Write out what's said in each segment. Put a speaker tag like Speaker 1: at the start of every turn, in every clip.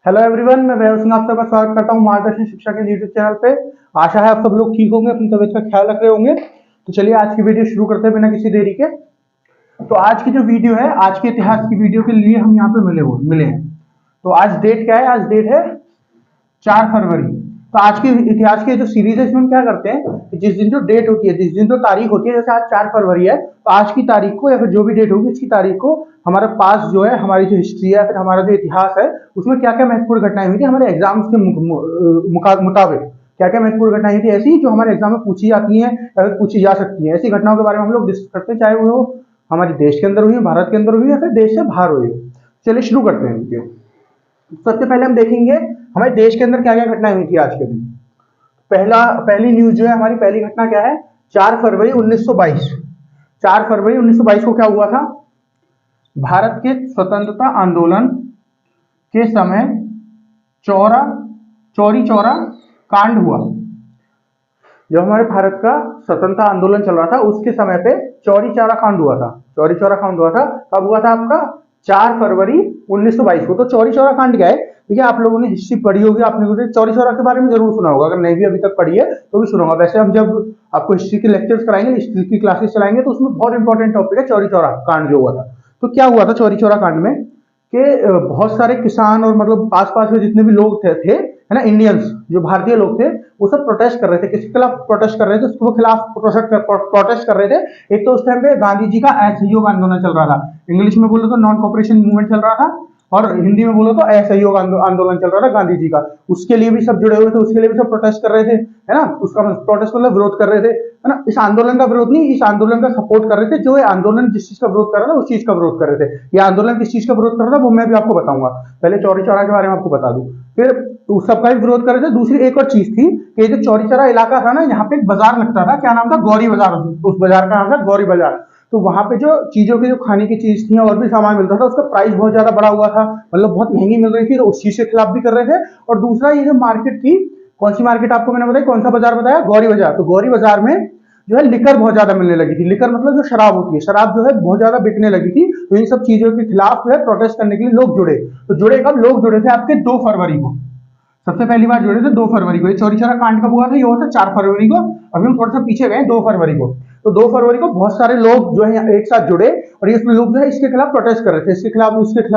Speaker 1: Hello everyone, मैं वैभव सिंह आप सबका स्वागत करता हूं मार्गदर्शन शिक्षा के यूट्यूब चैनल पे। आशा है आप सब लोग ठीक होंगे, अपनी तबीयत का ख्याल रख रहे होंगे। तो चलिए आज की वीडियो शुरू करते हैं बिना किसी देरी के। तो आज की जो वीडियो है, आज के इतिहास की वीडियो के लिए हम यहाँ पे मिले हैं। तो आज डेट क्या है? आज डेट है 4 फरवरी। तो आज के इतिहास की जो सीरीज है इसमें हम क्या करते हैं कि जिस दिन जो डेट होती है, जिस दिन जो तारीख होती है, जैसे आज 4 फरवरी है तो आज की तारीख को या फिर जो भी डेट होगी इसकी तारीख को हमारे पास जो है, हमारी जो हिस्ट्री है, फिर हमारा जो इतिहास है, उसमें क्या क्या महत्वपूर्ण घटनाएं हुई थी हमारे एग्जाम्स के मुताबिक। क्या क्या महत्वपूर्ण घटनाएं थी ऐसी जो हमारे एग्जाम में पूछी जाती हैं या फिर पूछी जा सकती हैं। ऐसी घटनाओं के बारे में हम लोग डिस्कस करते हैं, चाहे वो हमारे देश के अंदर हुई, भारत के अंदर हुई या फिर देश से बाहर हुई। चलिए शुरू करते हैं वीडियो। सबसे पहले हम देखेंगे हमारे देश के अंदर क्या क्या घटनाएं हुई थी आज के दिन। पहली न्यूज जो है, हमारी पहली घटना क्या है? 4 फरवरी 1922। 4 फरवरी 1922 को क्या हुआ था? भारत के स्वतंत्रता आंदोलन के समय चौरी चौरा कांड हुआ। जब हमारे भारत का स्वतंत्रता आंदोलन चल रहा था उसके समय पे चौरी चौरा कांड हुआ था। चौरी चौरा कांड हुआ था, कब हुआ था आपका? 4 फरवरी 1922 को। तो चौरी चौरा कांड क्या है? ठीक है, आप लोगों ने हिस्ट्री पढ़ी होगी, आपने चौरी चौरा के बारे में जरूर सुना होगा। अगर नहीं भी अभी तक पढ़ी है तो भी सुना होगा। वैसे हम जब आपको हिस्ट्री के लेक्चर्स कराएंगे, हिस्ट्री की क्लासेस चलाएंगे, तो उसमें बहुत इंपॉर्टेंट टॉपिक है चौरी चौरा कांड जो हुआ था। तो क्या हुआ था चौरी चौरा कांड में कि बहुत सारे किसान और मतलब आसपास में जितने भी लोग थे है ना, इंडियंस जो भारतीय लोग थे, वो सब प्रोटेस्ट कर रहे थे। किसके खिलाफ प्रोटेस्ट कर रहे थे? उसके खिलाफ प्रोटेस्ट कर रहे थे। एक तो उस टाइम पे गांधी जी का असहयोग आंदोलन चल रहा था। इंग्लिश में बोलो तो नॉन कॉपरेशन मूवमेंट चल रहा था और हिंदी में बोलो तो असहयोग आंदोलन चल रहा था गांधी जी का। उसके लिए भी सब जुड़े हुए थे, उसके लिए भी सब प्रोटेस्ट कर रहे थे, है ना। उसका प्रोटेस्ट मतलब विरोध कर रहे थे, है ना। इस आंदोलन का विरोध नहीं, इस आंदोलन का सपोर्ट कर रहे थे। जो ये आंदोलन जिस चीज का विरोध कर रहा था उस चीज का विरोध कर रहे थे। ये आंदोलन किस चीज का विरोध कर रहा था वो मैं भी आपको बताऊंगा। पहले चौरी चौरा के बारे में आपको बता दूं, फिर उस सबका भी विरोध कर रहे थे। दूसरी एक और चीज थी कि जो चौरी चौरा इलाका था ना, यहाँ पे एक बाजार लगता था। क्या नाम था? गौरी बाजार। उस बाजार का नाम था गौरी बाजार। तो वहां पे जो चीजों की, जो खाने की चीज थी और भी सामान मिलता था, उसका प्राइस बहुत ज्यादा बढ़ा हुआ था, मतलब बहुत महंगी मिल रही थी। तो उस चीज के खिलाफ भी कर रहे थे। और दूसरा ये जो मार्केट थी, कौन सी मार्केट आपको मैंने बताई, कौन सा बाजार बताया? गौरी बाजार। तो गौरी बाजार में जो है लिकर बहुत ज्यादा मिलने लगी थी। लिकर मतलब जो शराब होती है, शराब जो है बहुत ज्यादा बिकने लगी थी। तो इन सब चीजों के खिलाफ जो है प्रोटेस्ट करने के लिए लोग जुड़े। तो जुड़े कब? लोग जुड़े थे आपके 2 फरवरी को। सबसे पहली बार जुड़े थे 2 फरवरी को। ये चौरी चौरा कांड कब हुआ था? ये हुआ था 4 फरवरी को। अभी हम थोड़ा सा पीछे गए 2 फरवरी को। तो 2 फरवरी को बहुत सारे लोग जो है एक साथ जुड़े और ये लोग जो है इसके खिलाफ प्रोटेस्ट कर रहे थे, इसके खिलाफ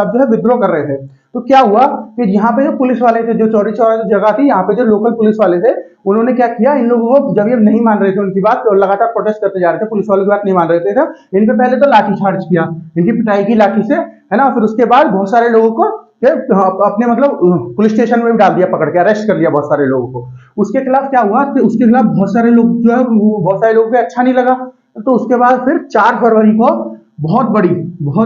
Speaker 1: जो है विद्रोह कर रहे थे। तो क्या हुआ कि यहाँ पे जो पुलिस वाले थे, जो चौरी चौरा जो जगह थी, यहाँ पे जो लोकल पुलिस वाले थे, उन्होंने क्या किया, इन लोगों को जब ये नहीं मान रहे थे उनकी बात, तो लगातार प्रोटेस्ट करते जा रहे थे, पुलिस वालों की बात नहीं मान रहे थे, इन पे पहले तो लाठीचार्ज किया, इनकी पिटाई की लाठी से, है ना। फिर उसके बाद बहुत सारे लोगों को अपने मतलब पुलिस स्टेशन में भी डाल दिया, पकड़ के अरेस्ट कर लिया बहुत सारे लोगों को। उसके खिलाफ क्या हुआ कि उसके खिलाफ बहुत सारे लोग जो है, बहुत सारे लोगों को अच्छा नहीं लगा। तो उसके बाद फिर 4 फरवरी को बहुत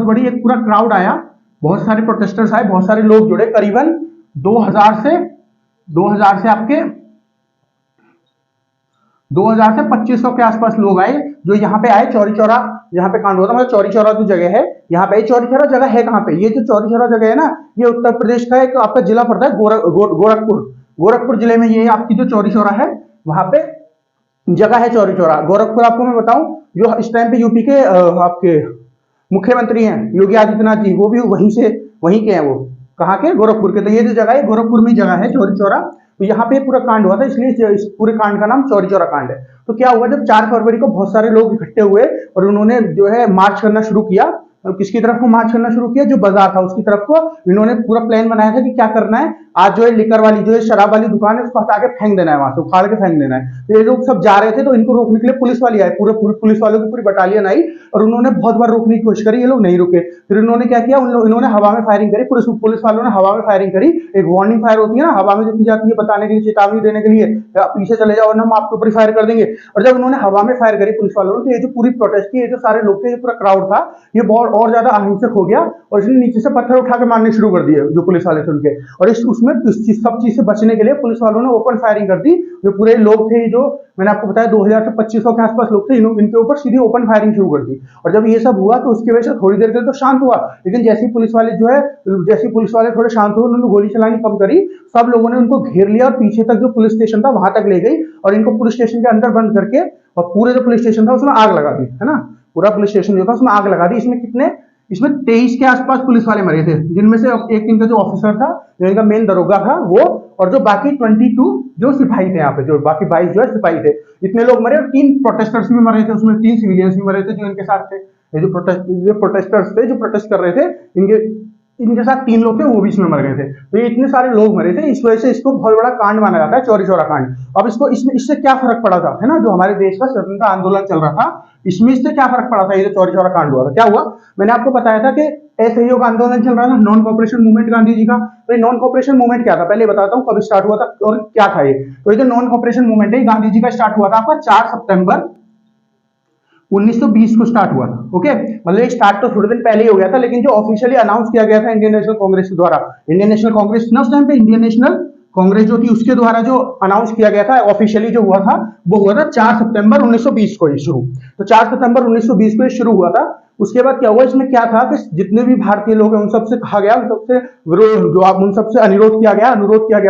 Speaker 1: बड़ी एक पूरा क्राउड आया, बहुत सारे प्रोटेस्टर्स आए, बहुत सारे लोग जुड़े। करीबन 2000 से आपके 2000 से 2500 के आसपास लोग आए, जो यहाँ पे आए। चौरी चौरा यहाँ पे कांड हुआ था, मतलब चौरी चौरा जो जगह है यहाँ पे, चौरी चौरा जगह है कहाँ पे? ये जो चौरी चौरा जगह है ना, ये उत्तर प्रदेश का एक आपका जिला पड़ता है, गोरखपुर जिले में ये आपकी जो चौरी चौरा है, वहां पे जगह है चौरी चौरा। गोरखपुर आपको मैं बताऊं, जो इस टाइम पे यूपी के आपके मुख्यमंत्री हैं योगी आदित्यनाथ जी, वो भी वहीं के हैं। वो कहाँ के? गोरखपुर के। तो ये जो जगह है गोरखपुर में जगह है चौरी चौरा। तो यहाँ पे पूरा कांड हुआ था, इसलिए इस पूरे कांड का नाम चौरी चौरा कांड है। तो क्या हुआ, जब 4 फरवरी को बहुत सारे लोग इकट्ठे हुए और उन्होंने जो है मार्च करना शुरू किया। किसकी तरफ को मार्च करना शुरू किया? जो बाजार था उसकी तरफ को। इन्होंने पूरा प्लान बनाया था कि क्या करना है, आज जो है लिकर वाली, जो है शराब वाली दुकान है, उसको हटा के फेंक देना है, वहां से उखाड़ के फेंक देना है। तो ये लोग सब जा रहे थे, तो इनको रोकने के लिए पुलिस वाले आए, पूरे पुलिस वालों की पूरी बटालियन आई और उन्होंने बहुत बार रोकने की कोशिश करी, ये लोग नहीं रुके। फिर इन्होंने क्या किया, इन्होंने हवा में फायरिंग करी, पुलिस वालों ने हवा में फायरिंग करी। एक वार्निंग फायर होती है ना, हवा में जो की जाती है बताने के लिए, चेतावनी देने के लिए, पीछे चले जाओ वरना हम आपके ऊपर फायर कर देंगे। और जब उन्होंने हवा में फायर करी पुलिस वालों ने, तो ये जो पूरी प्रोटेस्ट की, ये जो सारे लोग थे, ये पूरा क्राउड था, ये बहुत और ज्यादा अहिंसक हो गया और इसने नीचे से पत्थर उठा के मारने शुरू कर दिए जो पुलिस वाले थे उनके। और उसमें सब चीज से बचने के लिए पुलिस वालों ने ओपन फायरिंग कर दी। जो पूरे लोग थे, जो मैंने आपको बताया 2000 से 2500 के आसपास लोग थे, इनके ऊपर सीधी ओपन फायरिंग शुरू कर दी। और जब ये सब हुआ तो उसकी वजह से थोड़ी देर के लिए तो शांत हुआ, लेकिन जैसे पुलिस वाले थोड़े शांत हुए, उन्होंने गोली चलानी कम करी, सब लोगों ने उनको घेर लिया और पीछे तक जो पुलिस स्टेशन था वहां तक ले गई और इनको पुलिस स्टेशन के अंदर बंद करके और पूरे जो पुलिस स्टेशन था उसमें आग लगा दी, है ना। पूरा पुलिस स्टेशन जो था उसमें आग लगा दी। इसमें कितने इसमें 23 के आसपास पुलिस वाले मरे थे, जिनमें से एक इनका जो ऑफिसर था, जो इनका मेन दरोगा था वो, और जो बाकी 22 जो सिपाही थे यहाँ पे, जो बाकी 22 जो है सिपाही थे, इतने लोग मरे। और 3 प्रोटेस्टर्स भी मरे थे उसमें, 3 सिविलियंस भी मरे थे जो इनके साथ थे। ये जो प्रोटेस्टर्स थे जो प्रोटेस्ट कर रहे थे, इनके इनके साथ 3 लोग थे, वो भी इसमें मर गए थे। तो ये इतने सारे लोग मरे थे, इस वजह से इसको बहुत बड़ा कांड माना जाता है, चौरी चौरा कांड। अब इसको इसमें इससे क्या फर्क पड़ा था, है ना, जो हमारे देश का स्वतंत्रता आंदोलन चल रहा था, इसमें इससे क्या फर्क पड़ा था, ये जो चौरी चौरा कांड हुआ था, क्या हुआ? मैंने आपको बताया था कि असहयोग आंदोलन चल रहा था, non cooperation movement Gandhi ji का। तो ये नॉन कॉपरेशन मूवमेंट क्या था, पहले बताता हूँ कब स्टार्ट हुआ था और क्या था ये। तो ये जो नॉन कॉपरेशन मूवमेंट है, गांधी जी का स्टार्ट हुआ था आपका 4 सितंबर 1920 को स्टार्ट हुआ था। ओके, मतलब ये स्टार्ट तो थोड़े दिन पहले ही हो गया था, लेकिन जो ऑफिशियली अनाउंस किया गया था इंडियन नेशनल कांग्रेस के द्वारा, इंडियन नेशनल कांग्रेस ना उस टाइम पे, इंडियन नेशनल कांग्रेस जो थी उसके द्वारा जो अनाउंस किया गया था ऑफिशियली जो हुआ था, वो हुआ था 4 सितंबर 1920 को ये शुरू। तो 4 सितंबर 1920 को ये शुरू हुआ था। उसके बाद क्या हुआ, इसमें क्या था कि जितने भी भारतीय लोग हैं उन सबसे कहा गया, उन सबसे विरोध, जो आप उन सबसे अनुरोध किया गया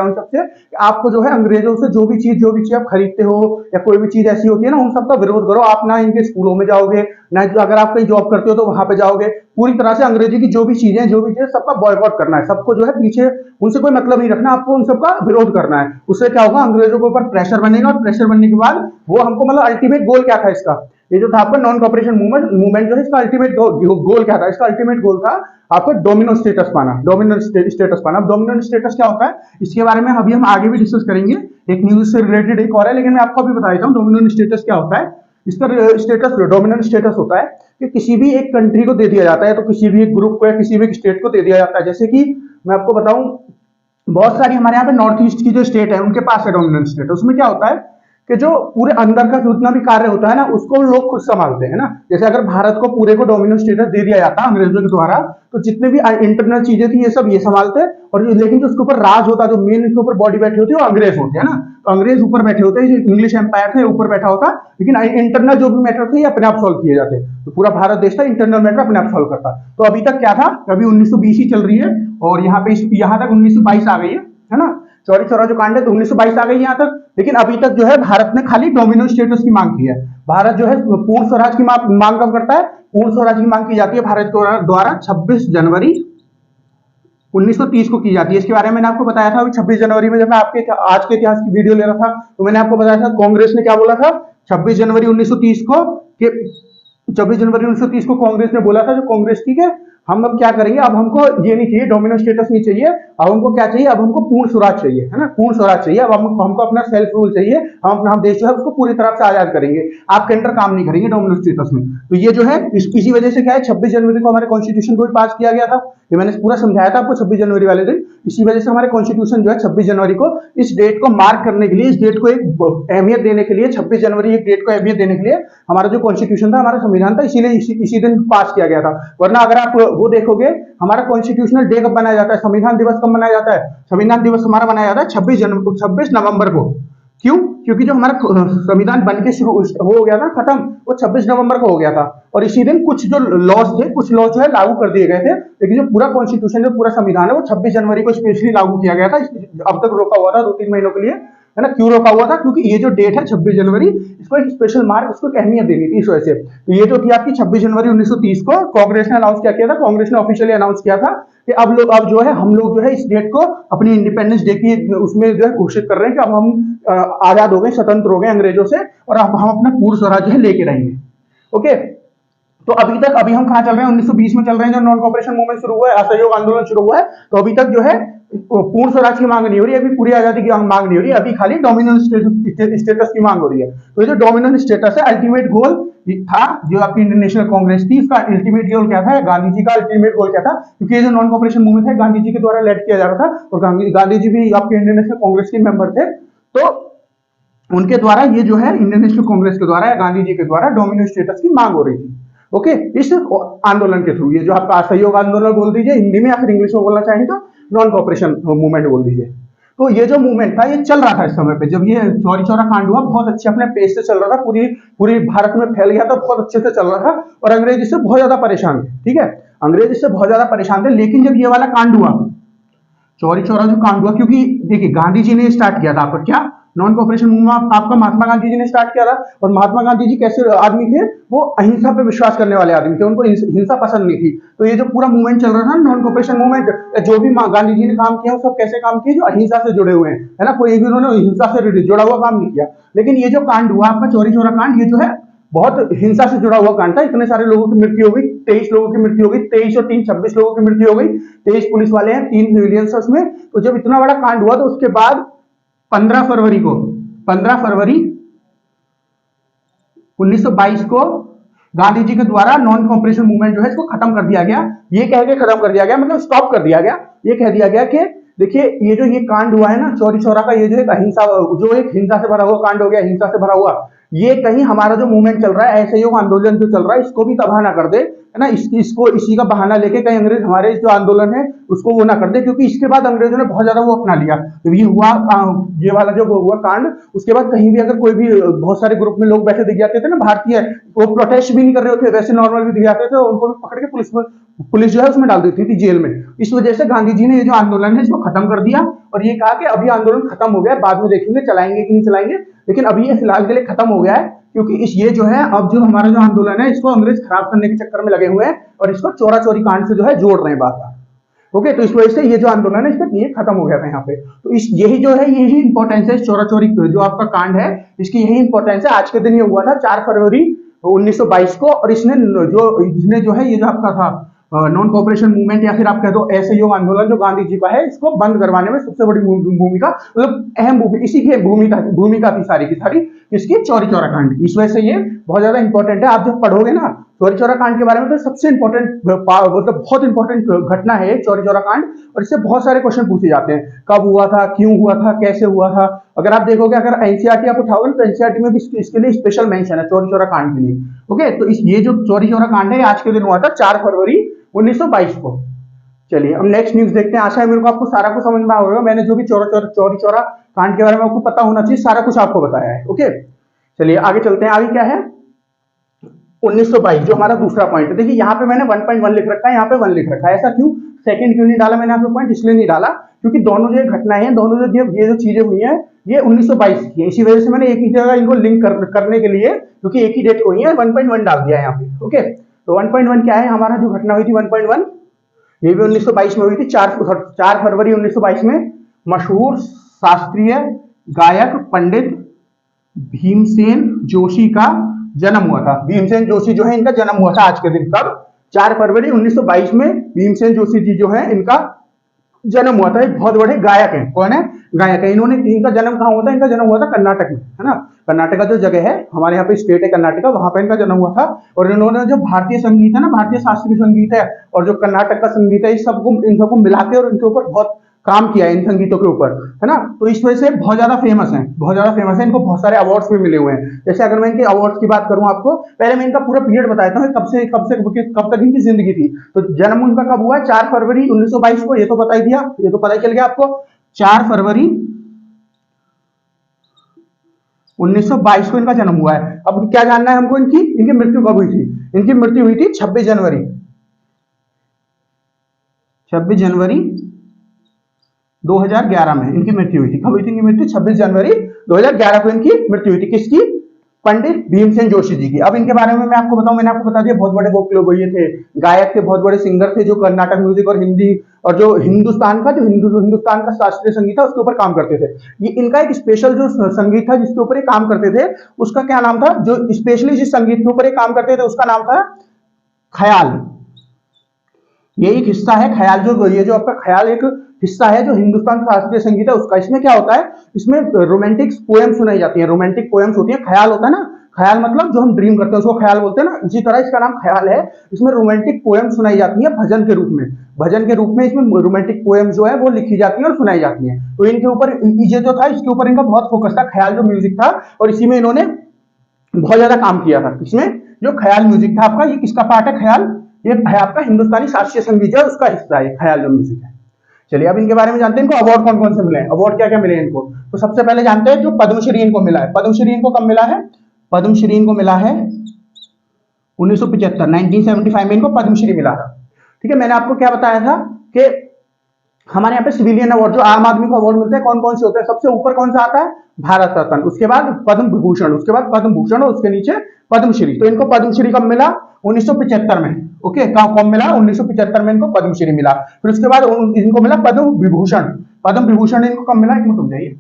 Speaker 1: उन सबसे कि आपको जो है अंग्रेजों से जो भी चीज आप खरीदते हो या कोई भी चीज ऐसी होती है ना, उन सबका विरोध करो। आप ना इनके स्कूलों में जाओगे, ना अगर आप कहीं जॉब करते हो तो वहां पे जाओगे, पूरी तरह से अंग्रेजी की जो भी चीजें सबका बॉयकॉट करना है, सबको जो है पीछे, उनसे कोई मतलब नहीं रखना, आपको उन सबका विरोध करना है। उससे क्या होगा, अंग्रेजों के ऊपर प्रेशर बनेगा, और प्रेशर बनने के बाद वो हमको, मतलब अल्टीमेट गोल क्या था इसका, ये जो था आपका नॉन कॉपरेशन मूवमेंट जो है, इसका अल्टीमेट गोल क्या था? इसका अल्टीमेट गोल था आपको डोमिनो स्टेटस पाना, डोमिनो स्टेटस पाना। अब डोमिनो स्टेटस क्या होता है, इसके बारे में अभी हम आगे भी डिस्कस करेंगे, एक न्यूज से रिलेटेड एक और है, लेकिन मैं आपको अभी बता देता हूँ डोमिनो स्टेटस क्या होता है। इसका स्टेटस, डोमिनेंट स्टेटस होता है कि किसी भी एक कंट्री को दे दिया जाता है, तो किसी भी एक ग्रुप को या किसी भी एक स्टेट को दे दिया जाता है। जैसे कि मैं आपको बताऊं, बहुत सारी हमारे यहाँ पे नॉर्थ ईस्ट की जो स्टेट है उनके पास है डोमिनेंट स्टेट। उसमें क्या होता है कि जो पूरे अंदर का जितना भी कार्य होता है ना, उसको लोग खुद संभालते हैं ना। जैसे अगर भारत को पूरे को डोमिनेंट स्टेटस दे दिया जाता अंग्रेजों के द्वारा, तो जितने भी इंटरनल चीजें थी ये सब ये संभालते, और लेकिन जो उसके ऊपर राज होता, जो मेन इसके ऊपर बॉडी बैठी होती है, वो अंग्रेज होते हैं ना। तो अंग्रेज ऊपर बैठे होते हैं, जो इंग्लिश एम्पायर थे ऊपर बैठा होता, लेकिन इंटरनल जो भी मैटर थे ये अपने आप सॉल्व किए जाते। तो पूरा भारत देश था इंटरनल मैटर अपने आप सॉल्व करता। तो अभी तक क्या था, अभी 1920 ही चल रही है, और यहाँ पे यहाँ तक 1922 आ गई है ना। चौरी चौरा जो कांड है तो 1922 आ गई यहाँ तक, लेकिन अभी तक जो है भारत ने खाली डोमिनो स्टेटस की मांग की है। भारत जो है पूर्ण स्वराज की मांग कब करता है? पूर्ण स्वराज की मांग की जाती है भारत द्वारा 26 जनवरी 1930 को की जाती है। इसके बारे में मैंने आपको बताया था अभी 26 जनवरी में, जब मैं आपके आज के इतिहास की वीडियो ले रहा था, तो मैंने आपको बताया था कांग्रेस ने क्या बोला था 26 जनवरी 1930 को, कि 26 जनवरी 1930 को कांग्रेस ने बोला था, जो कांग्रेस, ठीक है, हम अब क्या करेंगे, अब हमको ये नहीं चाहिए, डोमिनो स्टेटस नहीं चाहिए, अब हमको क्या चाहिए, अब हमको पूर्ण स्वराज चाहिए, है ना, पूर्ण स्वराज चाहिए। अब हमको अपना सेल्फ रूल चाहिए, हम अपना देश जो है उसको पूरी तरह से आजाद करेंगे, आपके अंडर काम नहीं करेंगे डोमिनो स्टेटस में। तो ये जो है इसी वजह से क्या है, 26 जनवरी को हमारे कॉन्स्टिट्यूशन को पास किया गया था। ये मैंने पूरा समझाया था आपको 26 जनवरी वाले दिन। इसी वजह से हमारे कॉन्स्टिट्यूशन जो है 26 जनवरी को, इस डेट को मार्क करने के लिए, इस डेट को एक अहमियत देने के लिए, 26 जनवरी एक डेट को अहमियत देने के लिए हमारा जो कॉन्स्टिट्यूशन था, हमारा संविधान था, इसीलिए इसी दिन पास किया गया था। वरना अगर आप वो देखोगे, हमारा कॉन्स्टिट्यूशनल डे कब बनाया जाता है, संविधान दिवस कब मनाया जाता है? संविधान दिवस हमारा मनाया जाता है 26 नवंबर को। क्यों? क्योंकि जो हमारा संविधान बन के शुरू हो गया था, खत्म, वो 26 नवंबर को हो गया था। और इसी दिन कुछ जो लॉज थे, कुछ लॉज जो है लागू कर दिए गए थे, लेकिन जो पूरा कॉन्स्टिट्यूशन, जो पूरा संविधान है, वो 26 जनवरी को स्पेशली लागू किया गया था। अब तक रोका हुआ था 2-3 महीनों के लिए, है ना। क्यों रोका हुआ था? क्योंकि ये जो डेट है 26 जनवरी, इसको एक स्पेशल मार्क, इसको एक अहमियत देनी थी, इस वजह से। तो ये जो थी आपकी 26 जनवरी 1930 को कांग्रेस ने अनाउंस किया था, कांग्रेस ने ऑफिशियली अनाउंस किया था कि अब जो है हम लोग जो है इस डेट को अपनी इंडिपेंडेंस डे की उसमें जो है घोषित कर रहे हैं कि अब हम आजाद हो गए, स्वतंत्र हो गए अंग्रेजों से, और अब हम अपना पूर्ण स्वराज जो है लेके रहेंगे। ओके, तो अभी हम कहां चल रहे हैं? 1920 में चल रहे हैं, जब नॉन कॉपरेशन मूवमेंट शुरू हुआ है, असहयोग आंदोलन शुरू हुआ है। तो अभी तक जो है पूर्ण स्वराज की मांग नहीं हो रही, अभी पूरी आजादी की मांग नहीं हो रही, अभी खाली डोमिनेंट स्टेटस की मांग हो रही है। तो ये जो डोमिनेंट स्टेटस है, अल्टीमेट गोल था जो आपकी इंडियन नेशनल कांग्रेस थी, इसका अल्टीमेट गोल क्या था? गांधी जी का अल्टीमेट गोल क्या था? क्योंकि ये जो नॉन कॉपरेशन मूवमेंट है गांधी जी के द्वारा लेड किया जा रहा था, और गांधी जी भी आपके इंडियन नेशनल कांग्रेस के मेंबर थे। तो उनके द्वारा ये जो है इंडियन नेशनल कांग्रेस के द्वारा या गांधी जी के द्वारा डोमिनेंट स्टेटस की मांग हो रही थी। ओके, इस आंदोलन के थ्रू, ये जो आपका असहयोग आंदोलन बोल दीजिए हिंदी में, या फिर इंग्लिश में बोलना चाहिए तो नॉन कॉपरेशन मूवमेंट बोल दीजिए। तो ये जो मूवमेंट था ये चल रहा था इस समय पे, जब ये चौरी चौरा कांड हुआ, बहुत अच्छे अपने पेस से चल रहा था, पूरी भारत में फैल गया था, बहुत अच्छे से चल रहा था, और अंग्रेज इससे बहुत ज्यादा परेशान थे। ठीक है, अंग्रेज इससे बहुत ज्यादा परेशान थे, लेकिन जब ये वाला कांड हुआ, चौरी चौरा जो कांड हुआ, क्योंकि देखिए गांधी जी ने स्टार्ट किया था आपका क्या, नॉन कॉपरेशन मूवमेंट आपका महात्मा गांधी जी ने स्टार्ट किया था। और महात्मा गांधी जी कैसे आदमी थे, वो अहिंसा पे विश्वास करने वाले आदमी थे, उनको हिंसा पसंद नहीं थी। तो ये जो पूरा मूवमेंट चल रहा था नॉन कॉपरेशन मूवमेंट, जो भी गांधी जी ने काम किया वो सब कैसे काम किए, जो अहिंसा से जुड़े हुए हैं, है ना, कोई भी उन्होंने हिंसा से जुड़ा हुआ काम नहीं किया। लेकिन ये जो कांड हुआ आपका चौरी चौरा कांड, ये जो है बहुत हिंसा से जुड़ा हुआ कांड था। इतने सारे लोगों की मृत्यु हो गई, 23 लोगों की मृत्यु हो गई, 23 और 3 26 लोगों की मृत्यु हो गई, 23 पुलिस वाले हैं, 3 सिविलियंस है उसमें। तो जब इतना बड़ा कांड हुआ तो उसके बाद 15 फरवरी को 15 फरवरी 1922 को गांधी जी के द्वारा नॉन कॉपरेशन मूवमेंट जो है इसको खत्म कर दिया गया। ये कह के खत्म कर दिया गया, मतलब स्टॉप कर दिया गया। ये कह दिया गया कि देखिए ये जो ये कांड हुआ है ना चौरी चौरा का, ये जो एक अहिंसा, जो एक हिंसा से भरा हुआ कांड हो गया, हिंसा से भरा हुआ, ये कहीं हमारा जो मूवमेंट चल रहा है, असहयोग आंदोलन जो चल रहा है, इसको भी तबाह ना कर दे, है ना। इसको इसी का बहाना लेके कहीं अंग्रेज हमारे जो आंदोलन है उसको वो ना कर दे, क्योंकि इसके बाद अंग्रेजों ने बहुत ज्यादा वो अपना लिया। तो ये हुआ ये वाला जो हुआ कांड, उसके बाद कहीं भी अगर कोई भी बहुत सारे ग्रुप में लोग बैठे दिख जाते थे ना भारतीय, वो प्रोटेस्ट भी नहीं कर रहे होते, वैसे नॉर्मल भी दिख जाते थे, उनको भी पकड़ के पुलिस जो है उसमें डाल देती थी जेल में। इस वजह से गांधी जी ने ये जो आंदोलन है इसको खत्म कर दिया और ये कहा कि अभी आंदोलन खत्म हो गया, बाद में देखेंगे चलाएंगे कि नहीं चलाएंगे, लेकिन अभी ये फिलहाल के लिए खत्म हो गया है। क्योंकि ये जो है अब जो हमारा जो आंदोलन है इसको अंग्रेज खराब करने के चक्कर में लगे हुए हैं और इसको चौरा चौरी कांड से जो है जोड़ रहे हैं बात। ओके, तो इस वजह से ये जो आंदोलन है इसका ये खत्म हो गया था यहाँ पे। तो इस यही जो है यही इंपॉर्टेंस है, चौरा चौरी जो आपका कांड है इसकी यही इंपॉर्टेंस है। आज के दिन ये हुआ था 4 फरवरी 1922 को, और इसने जो है ये जो आपका था नॉन कॉपरेशन मूवमेंट या फिर आप कह दो असहयोग आंदोलन जो गांधी जी का है, इसको बंद करवाने में सबसे बड़ी भूमिका, मतलब अहम इसी की भूमिका थी सारी की सारी, इसकी चौरी चौरा कांड। इस वजह से ये बहुत ज्यादा इंपॉर्टेंट है। आप जब पढ़ोगे ना चौरी चौरा कांड के बारे में तो सबसे इंपॉर्टेंट मतलब बहुत इंपॉर्टेंट घटना है चौरी चौरा कांड, और इससे बहुत सारे क्वेश्चन पूछे जाते हैं, कब हुआ था, क्यों हुआ था, कैसे हुआ था। अगर आप देखोगे, अगर एनसीईआरटी आप उठाओगे तो एनसीईआरटी में भी इसके लिए स्पेशल मेंशन है चौरी चौरा कांड के लिए। ओके, तो ये जो चौरी चौरा कांड है आज के दिन हुआ था 4 फरवरी 1922 को। चलिए अब नेक्स्ट न्यूज देखते हैं। आशा है मेरे को आपको सारा कुछ समझ में आ होगा। मैंने जो भी चौरी चौरा कांड के बारे में आपको पता होना चाहिए, सारा कुछ आपको बताया है। ओके, चलिए आगे चलते हैं। आगे क्या है 1922 जो हमारा दूसरा पॉइंट है। देखिए यहाँ पे मैंने 1.1 लिख रखा है, यहाँ पे 1 लिख रखा है। ऐसा क्यों, सेकंड क्यों नहीं डाला मैंने आपको पॉइंट, इसलिए नहीं डाला क्योंकि दोनों जो घटनाएं हैं, दोनों जो ये जो चीजें हुई हैं ये 1922 की है। इसी वजह से मैंने एक ही जगह इनको लिंक करने के लिए, क्योंकि एक ही डेट हुई है, 1.1 डाल दिया है यहाँ पे। ओके, तो 1.1 क्या है हमारा, जो घटना हुई थी 1.1 ये भी 1922 में हुई थी। 4 फरवरी 1922 में मशहूर शास्त्रीय गायक पंडित भीमसेन जोशी का जन्म हुआ था। भीमसेन जोशी जो है इनका जन्म हुआ था आज के दिन, कब, 4 फरवरी 1922 में भीमसेन जोशी जी जो है इनका जन्म हुआ था। एक बहुत बड़े गायक हैं। कौन है, गायक है। इनका जन्म कहाँ हुआ था, इनका जन्म हुआ था कर्नाटक में, है ना। कर्नाटक जो जगह है हमारे यहाँ पे स्टेट है कर्नाटक, वहां पे इनका जन्म हुआ था। और इन्होंने जो भारतीय संगीत है ना, भारतीय शास्त्रीय संगीत है और जो कर्नाटक का संगीत है, इन सबको मिला के और इनके ऊपर बहुत काम किया है, इन संगीतों के ऊपर, है ना। तो इस वजह से बहुत ज्यादा फेमस है, बहुत ज्यादा फेमस है। इनको बहुत सारे अवार्ड्स भी मिले हुए हैं। जैसे अगर मैं इनके अवार्ड्स की बात करूं आपको, पहले मैं इनका पूरा पीरियड बताता हूँ कब तक इनकी जिंदगी थी। तो जन्म उनका कब हुआ, 4 फरवरी 1922 को, ये तो बता ही दिया, ये तो पता ही चल गया आपको। 4 फरवरी 1922 को इनका जन्म हुआ है। अब क्या जानना है हमको, इनकी मृत्यु कब हुई थी। इनकी मृत्यु हुई थी 26 जनवरी 2011 में इनकी मृत्यु हुई थी। कब हुई थी इनकी मृत्यु, 26 जनवरी 2011 को इनकी मृत्यु हुई थी। किसकी, पंडित भीमसेन जोशी जी की। अब इनके बारे में मैं आपको बताऊं, मैंने आपको बता दिया बहुत बड़े लोग ये थे, गायक थे, बहुत बड़े सिंगर थे, जो कर्नाटक म्यूजिक और हिंदी और जो हिंदुस्तान का शास्त्रीय संगीत था उसके ऊपर काम करते थे। ये इनका एक स्पेशल जो संगीत था जिसके ऊपर ये काम करते थे, उसका क्या नाम था, जो स्पेशली जिस संगीत के ऊपर ये काम करते थे उसका नाम था ख्याल। ये एक हिस्सा है ख्याल, ये जो आपका ख्याल एक हिस्सा है जो हिंदुस्तान शास्त्रीय संगीत है उसका। इसमें क्या होता है, इसमें रोमांटिक पोएम सुनाई जाती है, रोमांटिक पोएम्स होती है। ख्याल होता है ना, ख्याल मतलब जो हम ड्रीम करते हैं उसको ख्याल बोलते हैं ना, इसी तरह इसका नाम ख्याल है। इसमें रोमांटिक पोएम सुनाई जाती है भजन के रूप में, भजन के रूप में इसमें रोमांटिक पोएम जो है वो लिखी जाती है और सुनाई जाती है। तो इनके ऊपर ये जो था, इसके ऊपर इनका बहुत फोकस था, ख्याल जो म्यूजिक था, और इसी में इन्होंने बहुत ज्यादा काम किया था। इसमें जो ख्याल म्यूजिक था आपका, ये किसका पार्ट है, ख्याल, ये है आपका हिंदुस्तानी शास्त्रीय संगीत है उसका हिस्सा है ख्याल जो म्यूजिक है। चलिए अब इनके बारे में जानते हैं, इनको अवार्ड कौन कौन से मिले हैं, अवार्ड क्या क्या मिले इनको। तो सबसे पहले जानते हैं जो पद्मश्री इनको मिला है। पद्मश्री इनको कब मिला है, पद्मश्री इनको मिला है 1975 में इनको पद्मश्री मिला था। ठीक है, मैंने आपको क्या बताया था कि हमारे यहाँ पे सिविलियन अवार्ड जो आम आदमी को अवार्ड मिलते हैं कौन कौन से होते हैं, सबसे ऊपर कौन सा आता है, भारत रत्न, उसके बाद पद्म विभूषण, उसके बाद पद्म भूषण और उसके नीचे पद्मश्री। तो इनको पद्मश्री कब मिला, 1975 में। ओके, कब मिला, 1975 में इनको पद्मश्री मिला। फिर उसके बाद इनको मिला पद्म विभूषण। पद्म विभूषण इनको कब मिला, एक मिनट रुक जाइए,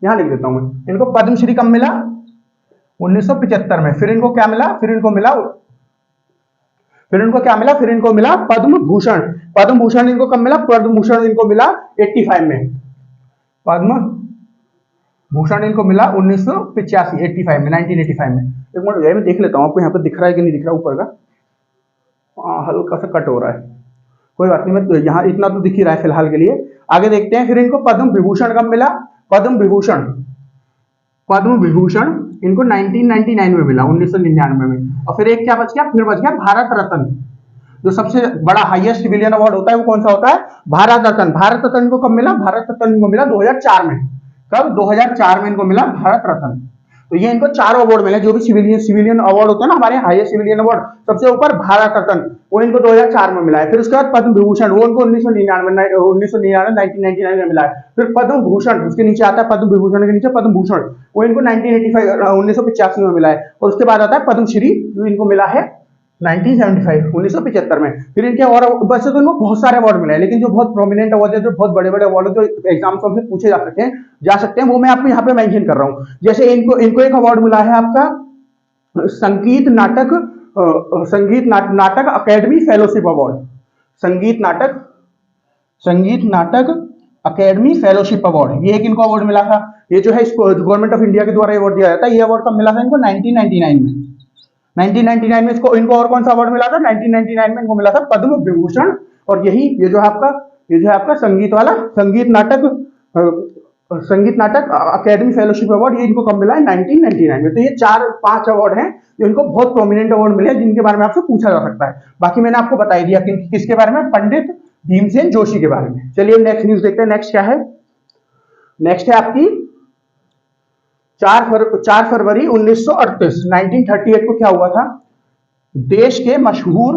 Speaker 1: यहां लिख देता हूं मैं। इनको पद्मश्री कब मिला, 1975 में। फिर इनको क्या मिला, फिर इनको मिला पद्म भूषण। पद्म भूषण इनको कब मिला, पद्म भूषण इनको मिला 85 में। पद्म भूषण इनको मिला 1985 85 में, 1985 में। एक मिनट मैं देख लेता हूं आपको यहाँ पे दिख रहा है कि नहीं दिख रहा ऊपर का, हल्का सा कट हो रहा है, कोई बात नहीं, मैं तो यहाँ इतना तो दिख ही रहा है फिलहाल के लिए। आगे देखते हैं। फिर इनको पद्म विभूषण कब मिला, पद्म विभूषण इनको 1999 में मिला, 1999 में। और फिर एक क्या बच गया, फिर बच गया भारत रत्न। जो सबसे बड़ा हाईएस्ट सिविलियन अवार्ड होता है वो कौन सा होता है, भारत रत्न। भारत रत्न इनको कब मिला, भारत रत्न इनको मिला 2004 में। कब, 2004 में इनको मिला भारत रत्न। तो ये इनको चारों अवार्ड मिले, जो भी सिविलियन अवार्ड होता है ना हमारे, हाईएस्ट सिविलियन अवार्ड सबसे ऊपर भारत रत्न, वो इनको 2004 में मिला है। फिर उसके बाद पद्म विभूषण, वो इनको 1999 में मिला है। फिर पद्म भूषण, उसके नीचे आता है पद्म विभूषण के नीचे पद्म भूषण, वो इनको 1985 में मिला है। और उसके बाद आता है पद्मश्री, जो इनको मिला है 1975 में। फिर इनके और वैसे तो इनको बहुत सारे अवार्ड मिले हैं, लेकिन जो बहुत प्रोमिनेंट अवार्ड है, जो बहुत बड़े बड़े अवार्ड है, जो एग्जाम्स में पूछे जा सकते हैं, वो मैं आपको यहाँ पे मेंशन कर रहा हूँ। जैसे इनको एक अवार्ड मिला है आपका संगीत नाटक अकेडमी फेलोशिप अवार्ड। संगीत नाटक अकेडमी फेलोशिप अवार्ड, ये एक इनको अवार्ड मिला था। ये जो है गवर्नमेंट ऑफ इंडिया के द्वारा अवार्ड दिया जाता है। ये अवार्ड कब मिला था इनको, 1999 में। 1999 में इनको और कौन सा अवार्ड मिला था, 1999 में इनको मिला था पद्म विभूषण। और ये जो है आपका संगीत नाटक अकेडमी फेलोशिप अवार्ड, ये इनको कब मिला है, 1999 में। तो ये 4-5 अवार्ड हैं जो इनको बहुत प्रोमिनेंट अवार्ड मिले हैं, जिनके बारे में आपसे पूछा जा सकता है। बाकी मैंने आपको बता दिया कि किसके बारे में, पंडित भीमसेन जोशी के बारे में। चलिए नेक्स्ट न्यूज देखते हैं। नेक्स्ट क्या है, नेक्स्ट है आपकी 4 फरवरी 1938 को क्या हुआ था, देश के मशहूर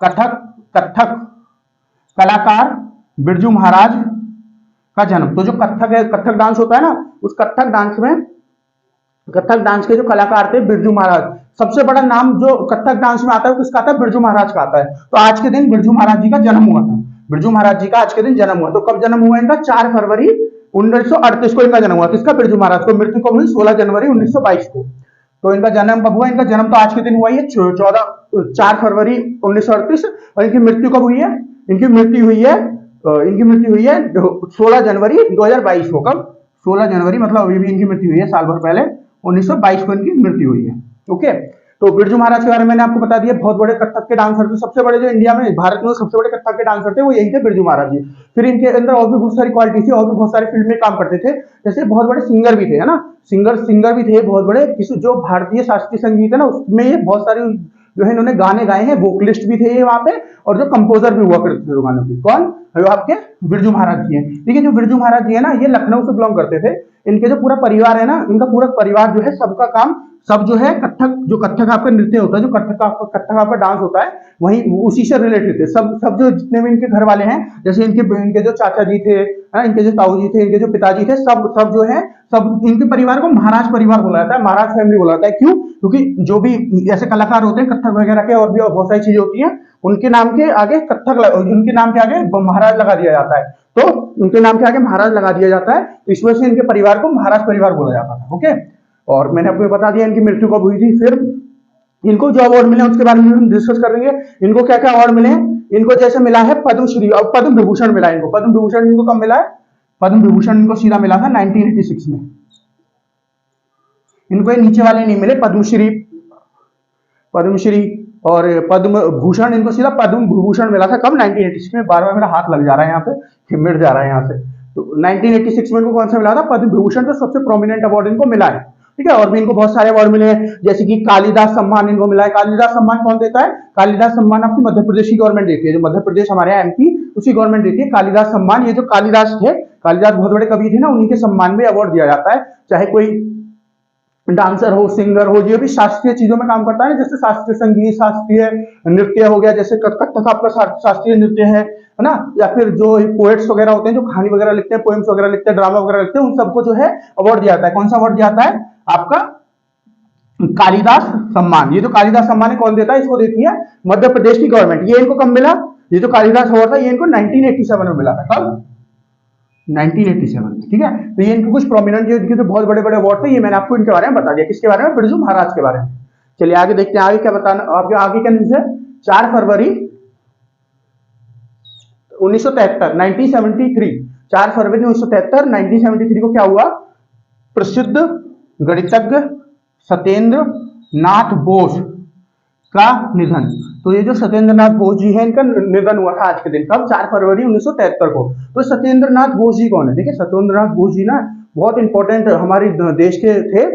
Speaker 1: कथक कलाकार बिरजू महाराज का जन्म। तो जो कथक डांस होता है ना, उस कथक डांस के जो कलाकार थे बिरजू महाराज। सबसे बड़ा नाम जो कथक डांस में आता है किसका आता है, बिरजू महाराज का आता है। तो आज के दिन बिरजू महाराज जी का जन्म हुआ था। बिरजू महाराज जी का आज के दिन जन्म हुआ। तो कब जन्म हुआ इनका, 4 फरवरी 1938 को इनका जन्म हुआ। किसका, बिरजू महाराज को। मृत्यु कब हुई, 16 जनवरी 1922 को। तो इनका जन्म कब हुआ, इनका जन्म तो आज के दिन हुआ है 4 फरवरी 1938। और इनकी मृत्यु कब हुई है, इनकी मृत्यु हुई है 16 जनवरी 2022 को। कब, 16 जनवरी, मतलब अभी भी इनकी मृत्यु हुई है साल भर पहले, 1922 को इनकी मृत्यु हुई है। ओके, तो बिरजू महाराज के बारे में मैंने आपको बता दिया। बहुत बड़े कथक के डांसर थे, सबसे बड़े जो इंडिया में, भारत में सबसे बड़े कथक के डांसर थे वो यही थे, बिरजू महाराज जी। फिर इनके अंदर और भी बहुत सारी क्वालिटी थी, और भी बहुत सारे फील्ड में काम करते थे। जैसे बहुत बड़े सिंगर भी थे, है ना, सिंगर भी थे बहुत बड़े। जो भारतीय शास्त्रीय संगीत है ना, उसमें ये बहुत सारी जो है इन्होंने गाने गाए हैं, वोकलिस्ट भी थे ये वहां पे, और जो कंपोजर भी हुआ करते थे गानों की। कौन, आपके बिरजू महाराज जी हैं। देखिए जो बिरजू महाराज जी है ना, ये लखनऊ से बिलोंग करते थे। इनके जो पूरा परिवार है ना, इनका पूरा परिवार जो है, सबका काम सब जो है कथक आपका नृत्य होता है, जो कथक आपका डांस होता है, वही उसी से रिलेटेड थे। सब जो जितने भी इनके घर वाले हैं, जैसे इनके जो चाचा जी थे, इनके जो ताऊ जी थे, इनके जो पिताजी थे, सब जो है, सब इनके परिवार को महाराज परिवार बोला जाता है, महाराज फैमिली बोला जाता है। क्यों, क्योंकि जो भी ऐसे कलाकार होते हैं कथक वगैरह के, और भी बहुत सारी चीजें होती हैं, उनके नाम के आगे उनके नाम के आगे महाराज लगा दिया जाता है। तो उनके नाम के आगे महाराज लगा दिया जाता है, तो इस वजह से इनके परिवार को महाराज परिवार बोला जाता था। ओके, और मैंने आपको बता दिया इनकी मृत्यु कब हुई थी। फिर इनको जो अवार्ड मिले उसके बारे में हम डिस्कस करेंगे। इनको क्या क्या अवार्ड मिले, इनको जैसे मिला है पद्मश्री और पद्म विभूषण मिला इनको। पद्म विभूषण इनको कब मिला है, पद्म विभूषण इनको सीधा मिला था 1986 में। इनको ये नीचे वाले नहीं मिले, पद्मश्री और पद्म भूषण, इनको सीधा पद्म विभूषण मिला था। कब, 1986 में। बार बार मेरा हाथ लग जा रहा है यहाँ पे, मिट जा रहा है यहाँ से। तो 1986 में इनको कौन सा मिला था, पद्म विभूषण। तो सबसे प्रोमिनेंट अवार्ड इनको मिला है, ठीक है। और भी इनको बहुत सारे अवार्ड मिले हैं, जैसे कि कालिदास सम्मान इनको मिला है। कालिदास सम्मान कौन देता है, कालिदास सम्मान आपकी मध्य प्रदेश की गवर्नमेंट देती है। जो मध्य प्रदेश हमारे यहाँ एमपी, उसी गवर्नमेंट देती है कालिदास सम्मान। ये जो कालिदास थे, कालिदास बहुत बड़े कवि थे ना, उन्हीं के सम्मान में अवार्ड दिया जाता है। चाहे कोई डांसर हो, सिंगर हो, ये भी शास्त्रीय चीजों में काम करता है, जैसे शास्त्रीय संगीत, शास्त्रीय नृत्य हो गया, जैसे कथक आपका शास्त्रीय नृत्य है ना, या फिर जो पोएट्स वगैरह होते हैं जो कहानी वगैरह लिखते हैं, पोएम्स वगैरह लिखते हैं, ड्रामा वगैरह लिखते हैं, उन सबको जो है अवार्ड दिया जाता है। कौन सा अवार्ड दिया जाता है? आपका कालिदास सम्मान। ये जो कालिदास सम्मान है कौन देता है? इसको देती है मध्य प्रदेश की गवर्नमेंट। ये इनको कब मिला? ये जो कालिदास अवार्ड था ये इनको 1987 में मिला था। कब? 1987 में। ठीक है, तो ये इनको कुछ प्रोमिनेंट जो बहुत बड़े बड़े अवार्ड थे, ये मैंने आपको इनके बारे में बता दिया। किसके बारे में? बिरजू महाराज के बारे में। चलिए आगे देखते हैं, आगे क्या बताना, आपके आगे क्या न्यूज है। 4 फरवरी 1973, 1973, 4 फरवरी 1973, 1973 को क्या हुआ? प्रसिद्ध गणितज्ञ सत्येंद्र नाथ बोस का निधन। तो ये जो सत्येंद्र नाथ बोस जी है, इनका निधन हुआ था आज के दिन। कब? 4 फरवरी 1973 को। तो सत्येंद्र नाथ बोस जी कौन है? देखिए, सत्येंद्र नाथ बोस जी ना बहुत इंपॉर्टेंट हमारे देश के थे,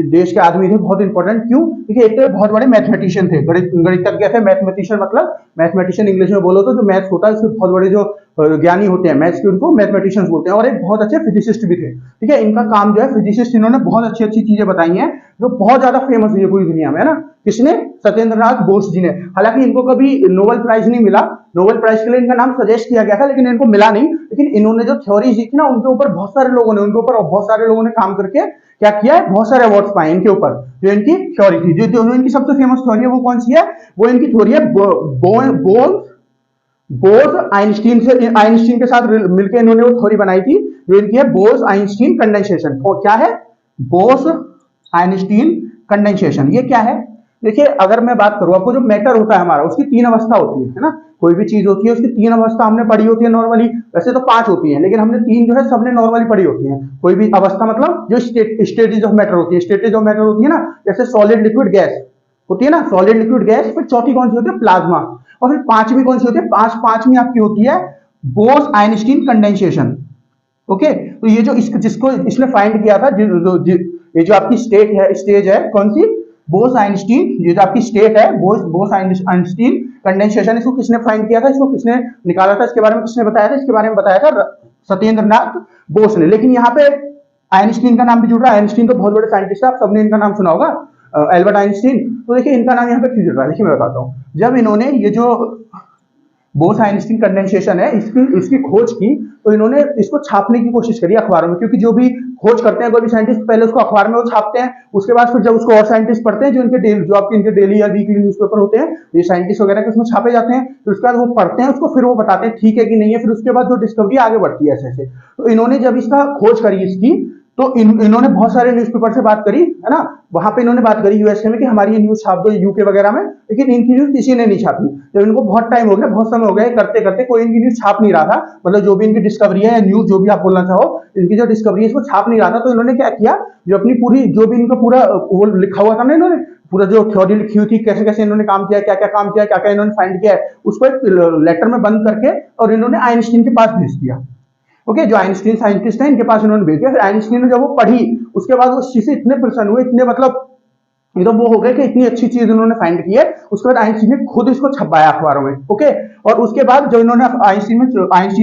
Speaker 1: देश के आदमी थे, बहुत इंपॉर्टेंट। क्यों? क्योंकि एक तो बहुत बड़े मैथमेटिशियन थे, गणितज्ञ थे। मैथमेटिशियन मतलब, मैथमेटिशियन इंग्लिश में बोलो तो जो मैथ्स होता है उसके बहुत बड़े जो ज्ञानी होते हैं मैथ्स के, उनको मैथमेटिशियंस बोलते हैं। और एक बहुत अच्छे फिजिसिस्ट भी थे। ठीक है, इनका काम जो है फिजिसिस्ट, इन्होंने बहुत अच्छी अच्छी चीजें बताई हैं जो बहुत ज्यादा फेमस हुई है पूरी दुनिया में, है ना। किसने? सत्येंद्र नाथ बोस जी ने। हालांकि इनको कभी नोबेल प्राइज नहीं मिला, नोबेल प्राइज के लिए इनका नाम सजेस्ट किया गया था लेकिन इनको मिला नहीं। लेकिन इन्होंने जो थ्योरीज दी थी ना, उनके ऊपर बहुत सारे लोगों ने, उनके ऊपर बहुत सारे लोगों ने काम करके क्या किया है, बहुत सारे अवार्ड्स पाए इनके ऊपर। जो इनकी थ्योरी थी, जो इनकी सबसे फेमस थ्योरी है वो कौन सी है? वो इनकी थ्योरी है बोस आइंस्टीन से, आइंस्टीन के साथ मिलकर इन्होंने वो थ्योरी बनाई थी जो इनकी है बोस आइंस्टीन कंडेंसेशन। क्या है? Bose Einstein condensation. ये क्या है? देखिए, अगर मैं बात करूं, आपको जो मैटर होता है हमारा, उसकी 3 अवस्था होती है ना। कोई भी चीज होती है उसकी 3 अवस्था हमने पढ़ी होती है नॉर्मली। वैसे तो 5 होती है लेकिन हमने 3 जो है सबने नॉर्मली पढ़ी होती है। कोई भी अवस्था मतलब जो स्टेटेज ऑफ मैटर होती है, स्टेटेज ऑफ मैटर होती है ना, जैसे सॉलिड, लिक्विड, गैस होती है ना, सॉलिड, लिक्विड, गैस। फिर चौथी कौन सी होती है? प्लाज्मा। और फिर पांचवी कौन सी होती है? पांचवी आपकी होती है बोस आइंस्टीन कंडेंसेशन। ओके, तो ये जो जिसको इसने फाइंड किया था, ये जो आपकी स्टेज है कौन सी? बोस आइंस्टीन। ये जो आपकी स्टेट है बोस आइंस्टीन कंडेंसेशन, इसको किसने फाइंड किया था? इसको किसने निकाला था? इसके बारे में किसने बताया था? इसके बारे में बताया था सत्येंद्र नाथ बोस ने। लेकिन यहाँ पे आइंस्टीन का नाम भी जुड़ रहा है। आइंस्टीन तो बहुत बड़े साइंटिस्ट है, आप सबने इनका नाम सुना होगा, एल्बर्ट आइंस्टीन। तो देखिए, इनका नाम यहाँ पे क्यों जुड़ रहा है, देखिए मैं बताता हूँ। जब इन्होंने ये जो बोस आइंस्टीन कंडेंसेशन है, इसकी खोज की, तो इन्होंने इसको छापने की कोशिश करी अखबारों में। क्योंकि जो भी खोज करते हैं कोई भी साइंटिस्ट, पहले उसको अखबार में वो छापते हैं, उसके बाद फिर जब उसको और साइंटिस्ट पढ़ते हैं, जो आपके इनके डेली या वीकली न्यूज़पेपर होते हैं, ये साइंटिस्ट वगैरह के उसमें छापे जाते हैं, फिर उसके बाद वो पढ़ते हैं उसको, फिर वो बताते हैं ठीक है कि नहीं है। फिर उसके बाद जो डिस्कवरी आगे बढ़ती है ऐसे ऐसे। तो इन्होंने जब इसका खोज करी इसकी, तो इन्होंने बहुत सारे न्यूज़पेपर से बात करी, है ना। वहां पे इन्होंने बात करी यूएसए में कि हमारी ये न्यूज छाप दो, यूके वगैरह में। लेकिन इनकी न्यूज किसी ने नहीं छापी। जब इनको बहुत टाइम हो गया, बहुत समय हो गया करते करते, कोई इनकी न्यूज छाप नहीं रहा था। मतलब जो भी इनकी डिस्कवरी है, न्यूज जो भी आप बोलना चाहो, इनकी जो डिस्कवरी है इसको छाप नहीं रहा था। तो इन्होंने क्या किया, जो अपनी पूरी, जो भी इनका पूरा वो लिखा हुआ था ना, इन्होंने पूरा जो थ्योरी लिखी हुई थी, कैसे कैसे इन्होंने काम किया, क्या क्या काम किया, क्या क्या इन्होंने फाइंड किया है, उसको एक लेटर में बंद करके और इन्होंने आइंस्टीन के पास भेज दिया। ओके, जो आइंस्टीन साइंटिस्ट है इनके पास इन्होंने भेज दिया। फिर आइंस्टीन ने जब वो पढ़ी, उसके बाद वो इस चीज से इतने प्रसन्न हुए, इतने मतलब एकदम वो हो गए कि इतनी अच्छी चीज उन्होंने फाइंड की है। उसके बाद आइंस्टीन ने खुद इसको छपाया अखबारों में। ओके, और उसके बाद जो इन्होंने आइंस्टीन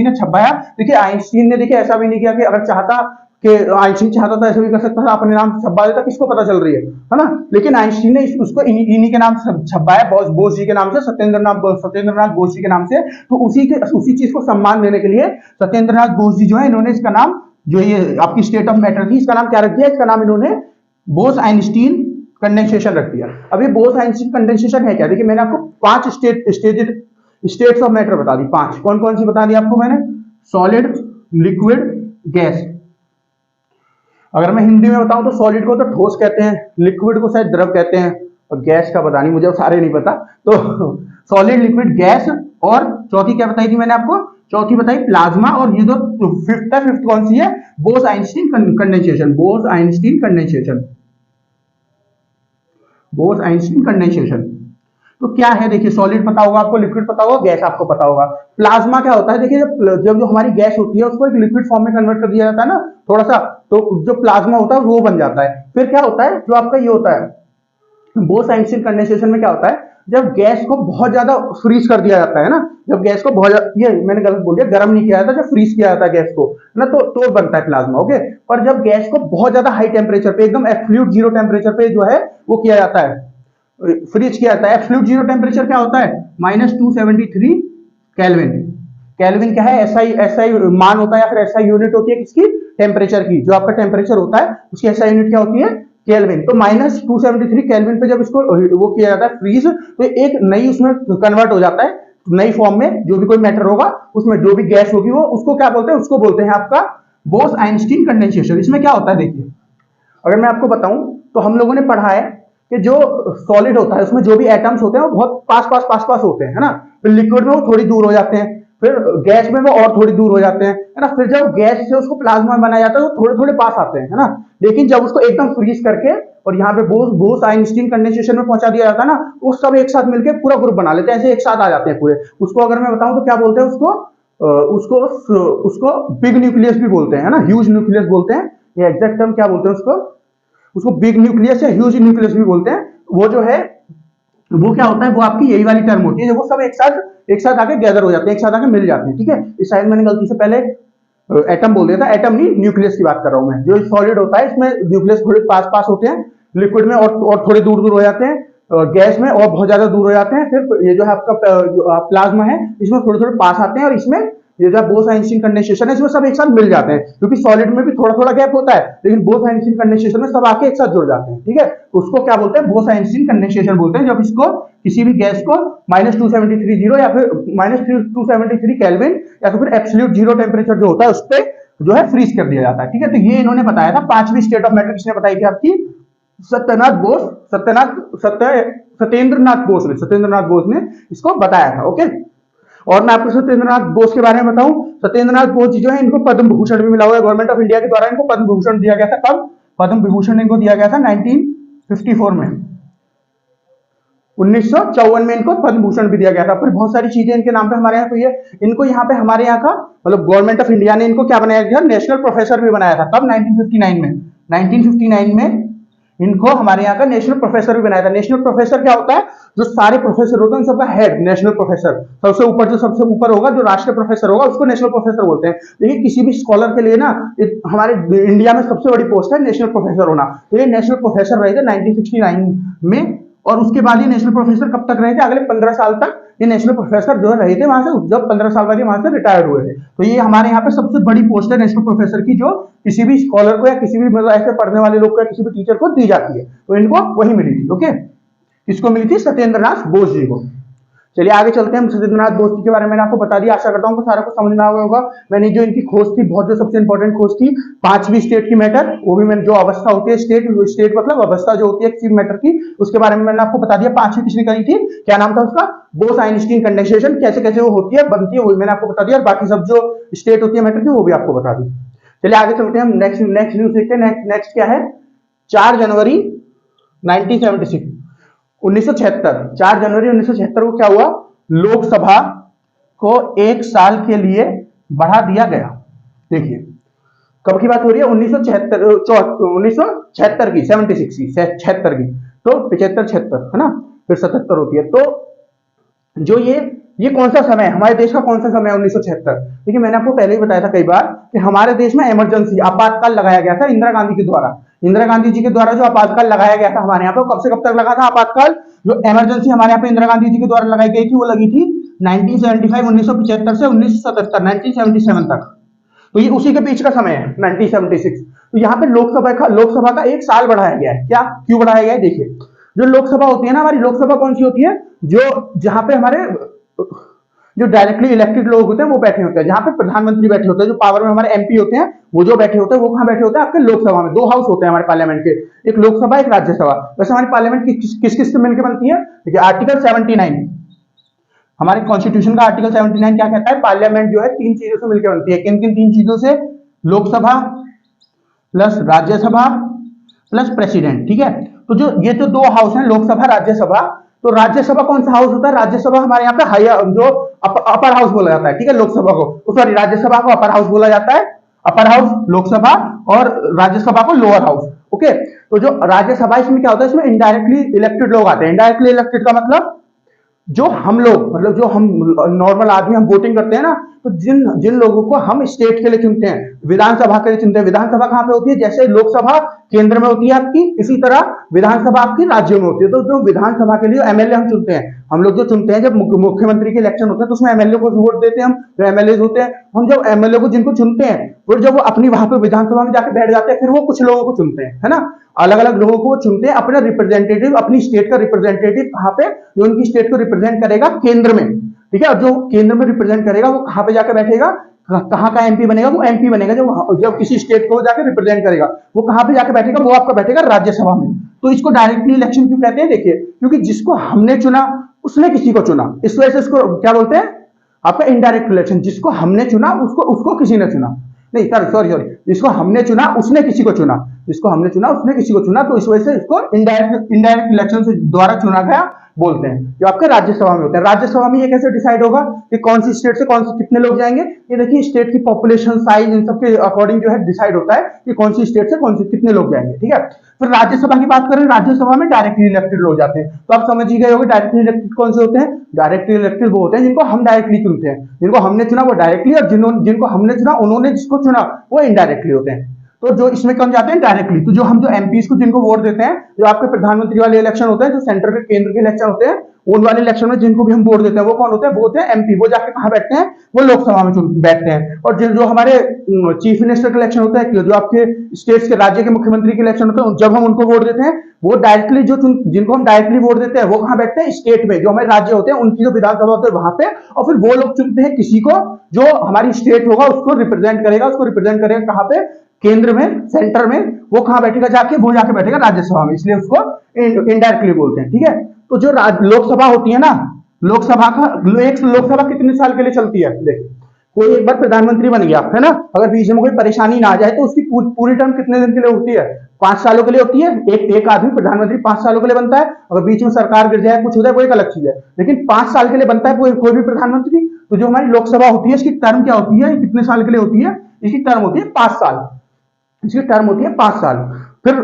Speaker 1: ने छपाया, देखिए आइंस्टीन ने देखिए ऐसा भी नहीं किया कि अगर चाहता कि आइंस्टीन चाहता था ऐसे भी कर सकता था, अपने नाम छपवा देता, किसको पता चल रही है ना। लेकिन आइंस्टीन ने उसको इन्हीं के नाम से छपवाया, बोस जी के नाम से, सत्येंद्र नाथ बोस जी के नाम से। तो उसी चीज को सम्मान देने के लिए सत्येंद्र नाथ बोस जी जो है, इन्होंने इसका नाम, जो ये आपकी स्टेट ऑफ मैटर थी, इसका नाम क्या रख दिया? इसका नाम इन्होंने बोस आइंस्टीन कंडेंसेशन रख दिया। अब ये बोस आइंस्टीन कंडेंसेशन है क्या? देखिए, मैंने आपको 5 स्टेट्स ऑफ मैटर बता दी। 5 कौन कौन सी बता दी आपको मैंने? Solid, liquid, gas. अगर मैं हिंदी में बताऊं तो सॉलिड को तो ठोस कहते हैं, लिक्विड को शायद द्रव कहते हैं, और गैस का पता नहीं, मुझे सारे नहीं पता। तो सॉलिड, लिक्विड, गैस, और चौथी क्या बताई थी मैंने आपको? चौथी बताई प्लाज्मा। और ये जो फिफ्थ कौन सी है? Bose Einstein condensation. Bose Einstein condensation, Bose Einstein condensation. तो क्या है, देखिए सॉलिड पता होगा आपको, लिक्विड पता होगा, गैस आपको पता होगा। प्लाज्मा क्या होता है? देखिए, जब जो हमारी गैस होती है उसको एक लिक्विड फॉर्म में कन्वर्ट कर दिया जाता है ना थोड़ा सा, तो जो प्लाज्मा होता है वो बन जाता है। फिर क्या होता है, जो आपका ये होता है बोस आइंस्टीन कंडेंसेशन में क्या होता है, जब गैस को बहुत ज्यादा फ्रीज कर दिया जाता है ना, जब गैस को बहुत ये मैंने गलत बोल दिया, गर्म नहीं किया जाता, जब फ्रीज किया जाता है गैस को ना, तो बनता है प्लाज्मा। ओके, पर जब गैस को बहुत ज्यादा हाई टेम्परेचर पे, एकदम एब्सोल्यूट जीरो टेम्परेचर पे जो है वो किया जाता है, फ्रीज किया जाता है। एब्सोल्यूट जीरो टेम्परेचर क्या होता है, -273 केल्विन। केल्विन क्या है, एसआई मान होता है या फिर एसआई यूनिट होती है किसकी, टेम्परेचर की। जो आपका टेम्परेचर होता है उसकी एसआई यूनिट क्या होती है, केल्विन। तो -273 केल्विन पे जब इसको वो किया जाता है फ्रीज, तो एक नई उसमें कन्वर्ट हो जाता है, नई फॉर्म में जो भी कोई मैटर होगा उसमें जो भी गैस होगी वो, उसको क्या बोलते हैं, उसको बोलते हैं आपका बोस आइंस्टीन कंडेंसेशन। इसमें क्या होता है देखिए, अगर मैं आपको बताऊं तो हम लोगों ने पढ़ा है कि जो सॉलिड होता है उसमें जो भी एटम्स होते हैं वो बहुत पास पास होते हैं, है ना। फिर लिक्विड में वो थोड़ी दूर हो जाते हैं, फिर गैस में वो और थोड़ी दूर हो जाते हैं, है ना। फिर जब गैस से उसको प्लाज्मा बनाया जाता है तो थोड़े थोड़े पास आते हैं, है ना। लेकिन जब उसको एकदम फ्रीज करके और यहाँ पे बोस आइंस्टीन कंडेंसेशन में पहुंचा दिया जाता है ना, वो सब एक साथ मिलकर पूरा ग्रुप बना लेते हैं, ऐसे एक साथ आ जाते हैं पूरे। उसको अगर मैं बताऊं तो क्या बोलते हैं उसको, उसको बिग न्यूक्लियस भी बोलते हैं, है ना, ह्यूज न्यूक्लियस बोलते हैं। ये एग्जैक्ट टर्म क्या बोलते हैं उसको बिग न्यूक्लियस या ह्यूज न्यूक्लियस भी बोलते हैं। वो जो है वो क्या होता है, वो आपकी यही वाली टर्म होती है, वो सब एक साथ आके गैदर हो जाते हैं, एक साथ आके मिल जाते हैं, ठीक है। इस साइड मैंने गलती से पहले एटम बोल दिया था, एटम नहीं न्यूक्लियस की बात कर रहा हूं मैं। जो सॉलिड होता है इसमें न्यूक्लियस थोड़े पास होते हैं, लिक्विड में और थोड़े दूर हो जाते हैं, गैस में और बहुत ज्यादा दूर हो जाते हैं। फिर ये जो है आपका प्लाज्मा है, इसमें थोड़े थोड़े पास आते हैं, और इसमें ये जो बोस आइंस्टीन कंडेंसेशन है इसमें सब एक साथ मिल जाते हैं, क्योंकि सॉलिड में भी थोड़ा थोड़ा गैप होता है, लेकिन बोस आइंस्टीन कंडेंसेशन में सब आके एक साथ जुड़ जाते हैं, ठीक है। उसको क्या बोलते हैं, बोस आइंस्टीन कंडेंसेशन बोलते हैं। जब इसको किसी भी गैस को -2730 या फिर -273 केल्विन या फिर एब्सोल्यूट जीरो टेम्परेचर जो होता है उस पर जो है फ्रीज कर दिया जाता है, ठीक है। तो ये इन्होंने बताया था। पांचवी स्टेट ऑफ मैटर किसने बताई थी आपकी, सत्येंद्रनाथ बोस ने इसको बताया था। ओके, और मैं आपको सत्येंद्रनाथ बोस के बारे में बताऊं, सत्येंद्रनाथ बोस जी जो है इनको पद्म भूषण भी मिला हुआ है गवर्नमेंट ऑफ इंडिया के द्वारा। इनको पद्म भूषण दिया गया था, कब, पद्म विभूषण इनको दिया गया था 1954 में, 1954 में इनको पद्म भूषण भी दिया गया था। फिर बहुत सारी चीजें इनके नाम पे हमारे यहाँ, तो ये इनको यहाँ पे हमारे यहाँ का मतलब गवर्नमेंट ऑफ इंडिया ने इनको क्या बनाया गया, नेशनल प्रोफेसर भी बनाया था। कब, 1959 में। 1959 में इनको हमारे यहाँ का नेशनल प्रोफेसर भी बनाया था। नेशनल प्रोफेसर क्या होता है, जो सारे प्रोफेसर होते हैं उन सबका हेड नेशनल प्रोफेसर, सबसे ऊपर जो सबसे ऊपर होगा, जो राष्ट्रीय प्रोफेसर होगा उसको नेशनल प्रोफेसर बोलते हैं। देखिए किसी भी स्कॉलर के लिए ना हमारे इंडिया में सबसे बड़ी पोस्ट है नेशनल प्रोफेसर होना। तो ये नेशनल प्रोफेसर रहे थे 1969 में, और उसके बाद ये नेशनल प्रोफेसर कब तक रहे थे, अगले 15 साल तक ये नेशनल प्रोफेसर जो रहे थे वहां से, जब 15 साल बाद ये वहां से रिटायर्ड हुए थे। तो ये हमारे यहाँ पे सबसे बड़ी पोस्ट है नेशनल प्रोफेसर की, जो किसी भी स्कॉलर को या किसी भी मतलब ऐसे पढ़ने वाले लोग को या किसी भी टीचर को दी जाती है। तो इनको वही मिली थी। ओके, किसको मिली थी, सत्येंद्रनाथ बोस जी को। चलिए आगे चलते हैं। सत्येंद्रनाथ बोस जी के बारे में मैंने आपको बता दिया, आशा करता हूँ सारा कुछ समझ में आ गया होगा। मैंने जो इनकी खोज थी, बहुत जो सबसे इंपॉर्टेंट खोज थी, पांचवी स्टेट की मैटर, वो भी मैंने जो अवस्था होती है, स्टेट मतलब अवस्था जो होती है किसी मैटर की, उसके बारे में मैंने आपको बता दिया। पांचवी किसने करी थी, क्या नाम था उसका, बोस आइंस्टीन कंडेंसेशन। कैसे कैसे वो होती है, बनती है, वो मैंने आपको बता दिया। और बाकी सब जो स्टेट होती है मैटर की, वो भी आपको बता दी। चलिए आगे चलते हैं हम, नेक्स्ट न्यूज देखते हैं। नेक्स्ट क्या है, 4 जनवरी 1976, 1976, 4 जनवरी 1976 को क्या हुआ, लोकसभा को 1 साल के लिए बढ़ा दिया गया। देखिए कब की बात हो रही है, 1976 की, 76 की, 76 की। तो 75 76 है ना, फिर 77 होती है। तो जो ये कौन सा समय है, हमारे देश का कौन सा समय है 1976। देखिए मैंने आपको पहले ही बताया था कई बार कि हमारे देश में इमरजेंसी आपातकाल लगाया गया था इंदिरा गांधी के द्वारा। इंदिरा गांधी जी के द्वारा जो आपातकाल लगाया गया था हमारे यहाँ पे, कब से कब तक लगा था आपातकाल, जो इमरजेंसी हमारे यहाँ पे इंदिरा गांधी जी के द्वारा लगाई गई थी, वो लगी थी 1975, 1975 से 1977, 1977 तक। तो ये उसी के बीच का समय है 1976। तो यहाँ पे लोकसभा का 1 साल बढ़ाया गया है। क्या, क्यों बढ़ाया गया है, देखिए जो लोकसभा होती है ना, हमारी लोकसभा कौन सी होती है, जो जहां पे हमारे जो डायरेक्टली इलेक्टेड लोग होते हैं वो बैठे होते हैं, जहां पे प्रधानमंत्री बैठे होते हैं, जो पावर में हमारे एमपी होते हैं, वो जो बैठे होते हैं, वो कहां बैठे होते हैं, आपके लोकसभा में। 2 हाउस होते हैं हमारे पार्लियामेंट के, एक लोकसभा एक राज्यसभा। वैसे हमारी पार्लियामेंट किस किस से मिलकर बनती है, देखिए आर्टिकल 79, हमारे कॉन्स्टिट्यूशन का आर्टिकल 79 क्या कहता है, पार्लियामेंट जो है 3 चीजों से मिलकर बनती है। किन किन 3 चीजों से, Lok Sabha plus Rajya Sabha plus president, ठीक है। तो जो ये जो 2 हाउस हैं, लोकसभा राज्यसभा, तो राज्यसभा कौन सा हाउस होता है, राज्यसभा हमारे यहाँ पे हायर जो अपर हाउस बोला जाता है, ठीक है। लोकसभा को, सॉरी राज्यसभा को अपर हाउस बोला जाता है, अपर हाउस लोकसभा, और राज्यसभा को लोअर हाउस। ओके, तो जो राज्यसभा इसमें क्या होता है, इसमें इनडायरेक्टली इलेक्टेड लोग आते हैं। इनडायरेक्टली इलेक्टेड का मतलब जो हम लोग, मतलब जो हम नॉर्मल आदमी हम वोटिंग करते हैं ना, तो जिन जिन लोगों को हम स्टेट के लिए चुनते हैं, विधानसभा के लिए चुनते हैं। विधानसभा कहां पे होती है, जैसे लोकसभा केंद्र में होती है आपकी, इसी तरह विधानसभा आपकी राज्यों में होती है। तो जो विधानसभा के लिए एमएलए हम चुनते हैं, हम लोग जो चुनते हैं, जब मुख्यमंत्री के इलेक्शन होते हैं तो उसमें एमएलए को वोट देते हैं हम, जो एमएलए होते हैं। हम जब एमएलए को जिनको चुनते हैं, फिर जब वो अपनी वहां पे विधानसभा में जाकर बैठ जाते हैं, फिर वो कुछ लोगों को चुनते हैं, है ना, अलग अलग लोगों को चुनते हैं, अपना रिप्रेजेंटेटिव, अपनी स्टेट का रिप्रेजेंटेटिव कहां पे, जो उनकी स्टेट को रिप्रेजेंट करेगा केंद्र में, ठीक है। और जो केंद्र में रिप्रेजेंट करेगा वो कहां पे जाकर बैठेगा, कहां का एमपी बनेगा, वो एमपी बनेगा। जब किसी स्टेट को जाकर रिप्रेजेंट करेगा, वो कहां पे जाकर बैठेगा, वो आपका बैठेगा राज्यसभा में। तो इसको डायरेक्टली इलेक्शन क्यों कहते हैं, देखिए, क्योंकि जिसको हमने चुना उसने किसी को चुना, इस वजह से इसको क्या बोलते हैं, आपका इनडायरेक्ट इलेक्शन। जिसको हमने चुना उसको किसी ने चुना, नहीं सॉरी सॉरी, जिसको हमने चुना उसने किसी को चुना, जिसको हमने चुना उसने किसी को चुना, तो इस वजह से इसको इनडायरेक्ट इलेक्शन से द्वारा चुना गया बोलते हैं, जो आपके राज्यसभा में होता है। राज्यसभा में ये कैसे डिसाइड होगा कि कौन सी स्टेट से कौन से कितने लोग जाएंगे, ये देखिए स्टेट की पॉपुलेशन साइज इन सब के अकॉर्डिंग जो है डिसाइड होता है कि कौन सी स्टेट से कौन से कितने लोग जाएंगे, ठीक है। फिर राज्यसभा की बात करें, राज्यसभा में डायरेक्टली इलेक्टेड लोग जाते हैं। तो आप समझ ही गए होंगे डायरेक्टली इलेक्टेड कौन से होते हैं। डायरेक्टली इलेक्टेड वो होते हैं जिनको हम डायरेक्टली चुनते हैं, जिनको हमने चुना वो डायरेक्टली, और जिनको हमने चुना उन्होंने जिसको चुना वो इनडायरेक्टली होते हैं। तो जो इसमें कौन जाते हैं, डायरेक्टली। तो जो हम जो एमपीज को जिनको वोट देते हैं, जो आपके प्रधानमंत्री वाले इलेक्शन होते हैं, जो सेंटर के केंद्र के इलेक्शन होते हैं, उन वाले इलेक्शन में जिनको भी हम वोट देते हैं वो कौन होते हैं, वो होते हैं एमपी। वो जाके कहां बैठते हैं, वो लोकसभा में बैठते हैं। और जो हमारे चीफ मिनिस्टर का इलेक्शन होता है, जो आपके स्टेट्स के राज्य के मुख्यमंत्री के इलेक्शन होते हैं, जब हम उनको वोट देते हैं, वो डायरेक्टली जिनको हम डायरेक्टली वोट देते हैं वो कहां बैठते हैं, स्टेट में। जो हमारे राज्य होते हैं उनकी जो विधानसभा होती है वहां पे, और फिर वो लोग चुनते हैं किसी को जो हमारी स्टेट होगा उसको रिप्रेजेंट करेगा कहां पे, केंद्र में, सेंटर में। वो कहां बैठेगा, जाके वो जाके बैठेगा राज्यसभा में, इसलिए उसको इनडायरेक्टली बोलते हैं, ठीक है। तो जो लोकसभा होती है ना, लोकसभा कितने साल के लिए चलती है, देखिए, कोई एक बार प्रधानमंत्री बन गया, है ना, अगर बीच में कोई परेशानी ना आ जाए तो उसकी पूरी टर्म कितने दिन के लिए होती है, 5 सालों के लिए होती है। एक आदमी प्रधानमंत्री 5 सालों के लिए बनता है, अगर बीच में सरकार गिर जाए, कुछ हो जाए, वो एक अलग चीज है, लेकिन 5 साल के लिए बनता है कोई भी प्रधानमंत्री। तो जो हमारी लोकसभा होती है इसकी टर्म क्या होती है, कितने साल के लिए होती है, इसकी टर्म होती है 5 साल, इसकी टर्म होती है 5 साल। फिर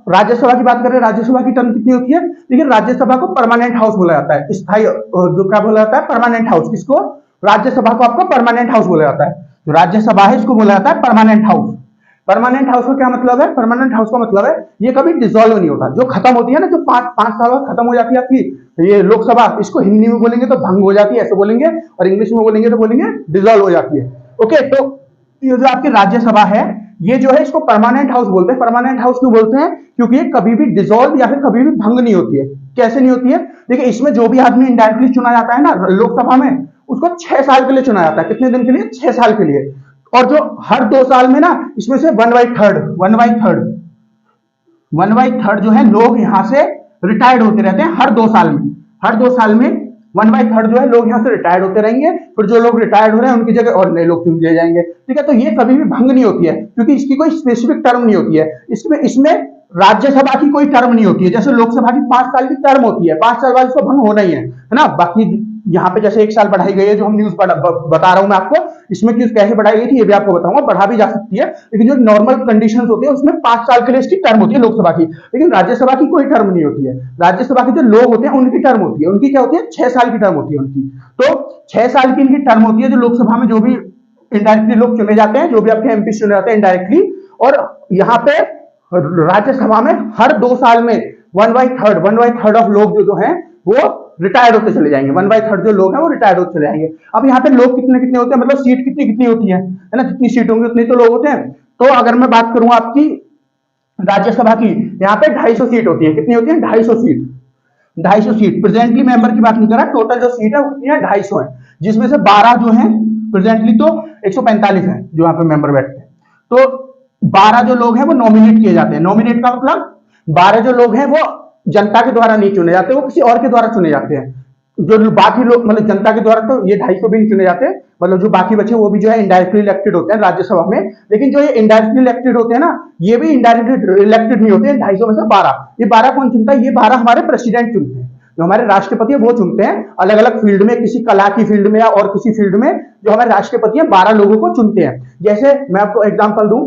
Speaker 1: राज्यसभा की बात करें, राज्यसभा की टर्म कितनी होती है, लेकिन राज्यसभा को परमानेंट हाउस बोला जाता है, स्थायी, जो क्या बोला जाता है, परमानेंट हाउस। किसको, राज्यसभा को आपका परमानेंट हाउस बोला जाता है। जो राज्यसभा है इसको बोला जाता है परमानेंट हाउस। परमानेंट हाउस का क्या मतलब है, परमानेंट हाउस का मतलब है ये कभी डिसॉल्व नहीं होता। जो खत्म होती है ना, जो पांच साल बाद खत्म हो जाती है आपकी ये लोकसभा, इसको हिंदी में बोलेंगे तो भंग हो जाती है, ऐसे बोलेंगे, और इंग्लिश में बोलेंगे तो बोलेंगे डिसॉल्व हो जाती है। ओके, तो ये जो आपकी राज्यसभा है, ये जो है इसको परमानेंट हाउस बोलते हैं। परमानेंट हाउस क्यों बोलते हैं, क्योंकि ये कभी भी डिसॉल्व या फिर कभी भी भंग नहीं होती है। कैसे नहीं होती है, देखिए, इसमें जो भी आदमी इनडायरेक्टली चुना जाता है ना लोकसभा में, उसको 6 साल के लिए चुना जाता है। कितने दिन के लिए, 6 साल के लिए। और जो हर 2 साल में ना, इसमें से 1/3 जो है लोग यहां से रिटायर्ड होते रहते हैं। हर 2 साल में 1/3 जो है लोग यहां से रिटायर्ड होते रहेंगे। फिर जो लोग रिटायर्ड हो रहे हैं उनकी जगह और नए लोग चुन लिए जाएंगे, ठीक है। तो ये कभी भी भंग नहीं होती है, क्योंकि इसकी कोई स्पेसिफिक टर्म नहीं होती है। इसमें राज्यसभा की कोई टर्म नहीं होती है। जैसे लोकसभा की 5 साल की टर्म होती है, 5 साल बाद इसको भंग होना ही है ना। बाकी यहाँ पे जैसे 1 साल बढ़ाई गई है, जो हम न्यूज बता रहा हूं मैं आपको, इसमें क्यों कैसे बढ़ाई गई थी ये भी आपको बताऊंगा। बढ़ा भी जा सकती है, लेकिन जो नॉर्मल कंडीशंस होती है उसमें 5 साल के लिए इसकी टर्म होती है लोकसभा की। लेकिन राज्यसभा की कोई टर्म नहीं होती है। राज्यसभा के जो लोग होते हैं उनकी टर्म होती है, उनकी क्या होती है, 6 साल की टर्म होती है उनकी। तो 6 साल की इनकी टर्म होती है। जो लोकसभा में जो भी इनडायरेक्टली लोग चुने जाते हैं, जो भी आपके एमपी चुने जाते हैं इनडायरेक्टली, और यहाँ पे राज्यसभा में हर 2 साल में 1/3 ऑफ लोग जो हैं वो रिटायर्ड होते चले जाएंगे। 1/3 जो लोग हैं वो रिटायर्ड होते चले जाएंगे। अब यहाँ पे लोग कितने कितने होते हैं, मतलब सीट कितनी कितनी होती है ना, जितनी सीट होंगी उतने तो लोग होते हैं। तो अगर मैं बात करूं आपकी राज्यसभा की, यहाँ पे 250 सीट होती है। कितनी होती है, 250 सीट। प्रेजेंटली मेंबर की बात नहीं कर रहा, टोटल जो सीट है उतनी है 250 है, जिसमें से 12 जो है प्रेजेंटली, तो 145 है जो यहाँ पे मेंबर बैठते हैं। तो 12 जो लोग हैं वो नॉमिनेट किए जाते हैं। नॉमिनेट का मतलब 12 जो लोग हैं वो जनता के द्वारा नहीं चुने जाते, वो किसी और के द्वारा चुने जाते हैं। जो बाकी लोग, मतलब जनता के द्वारा तो ये 250 भी नहीं चुने जाते, मतलब जो बाकी बचे वो भी जो है इनडायरेक्टली इलेक्टेड होते हैं राज्यसभा में। लेकिन जो ये इनडायरेक्टली इलेक्टेड होते हैं ना, ये भी इनडायरेक्टली इलेक्टेड नहीं होते हैं। 250 में से 12, ये 12 कौन चुनता है, ये 12 हमारे प्रेसिडेंट चुनते हैं। जो हमारे राष्ट्रपति है वो चुनते हैं, अलग अलग फील्ड में, किसी कला की फील्ड में या और किसी फील्ड में जो हमारे राष्ट्रपति है 12 लोगों को चुनते हैं। जैसे मैं आपको एग्जांपल दूं,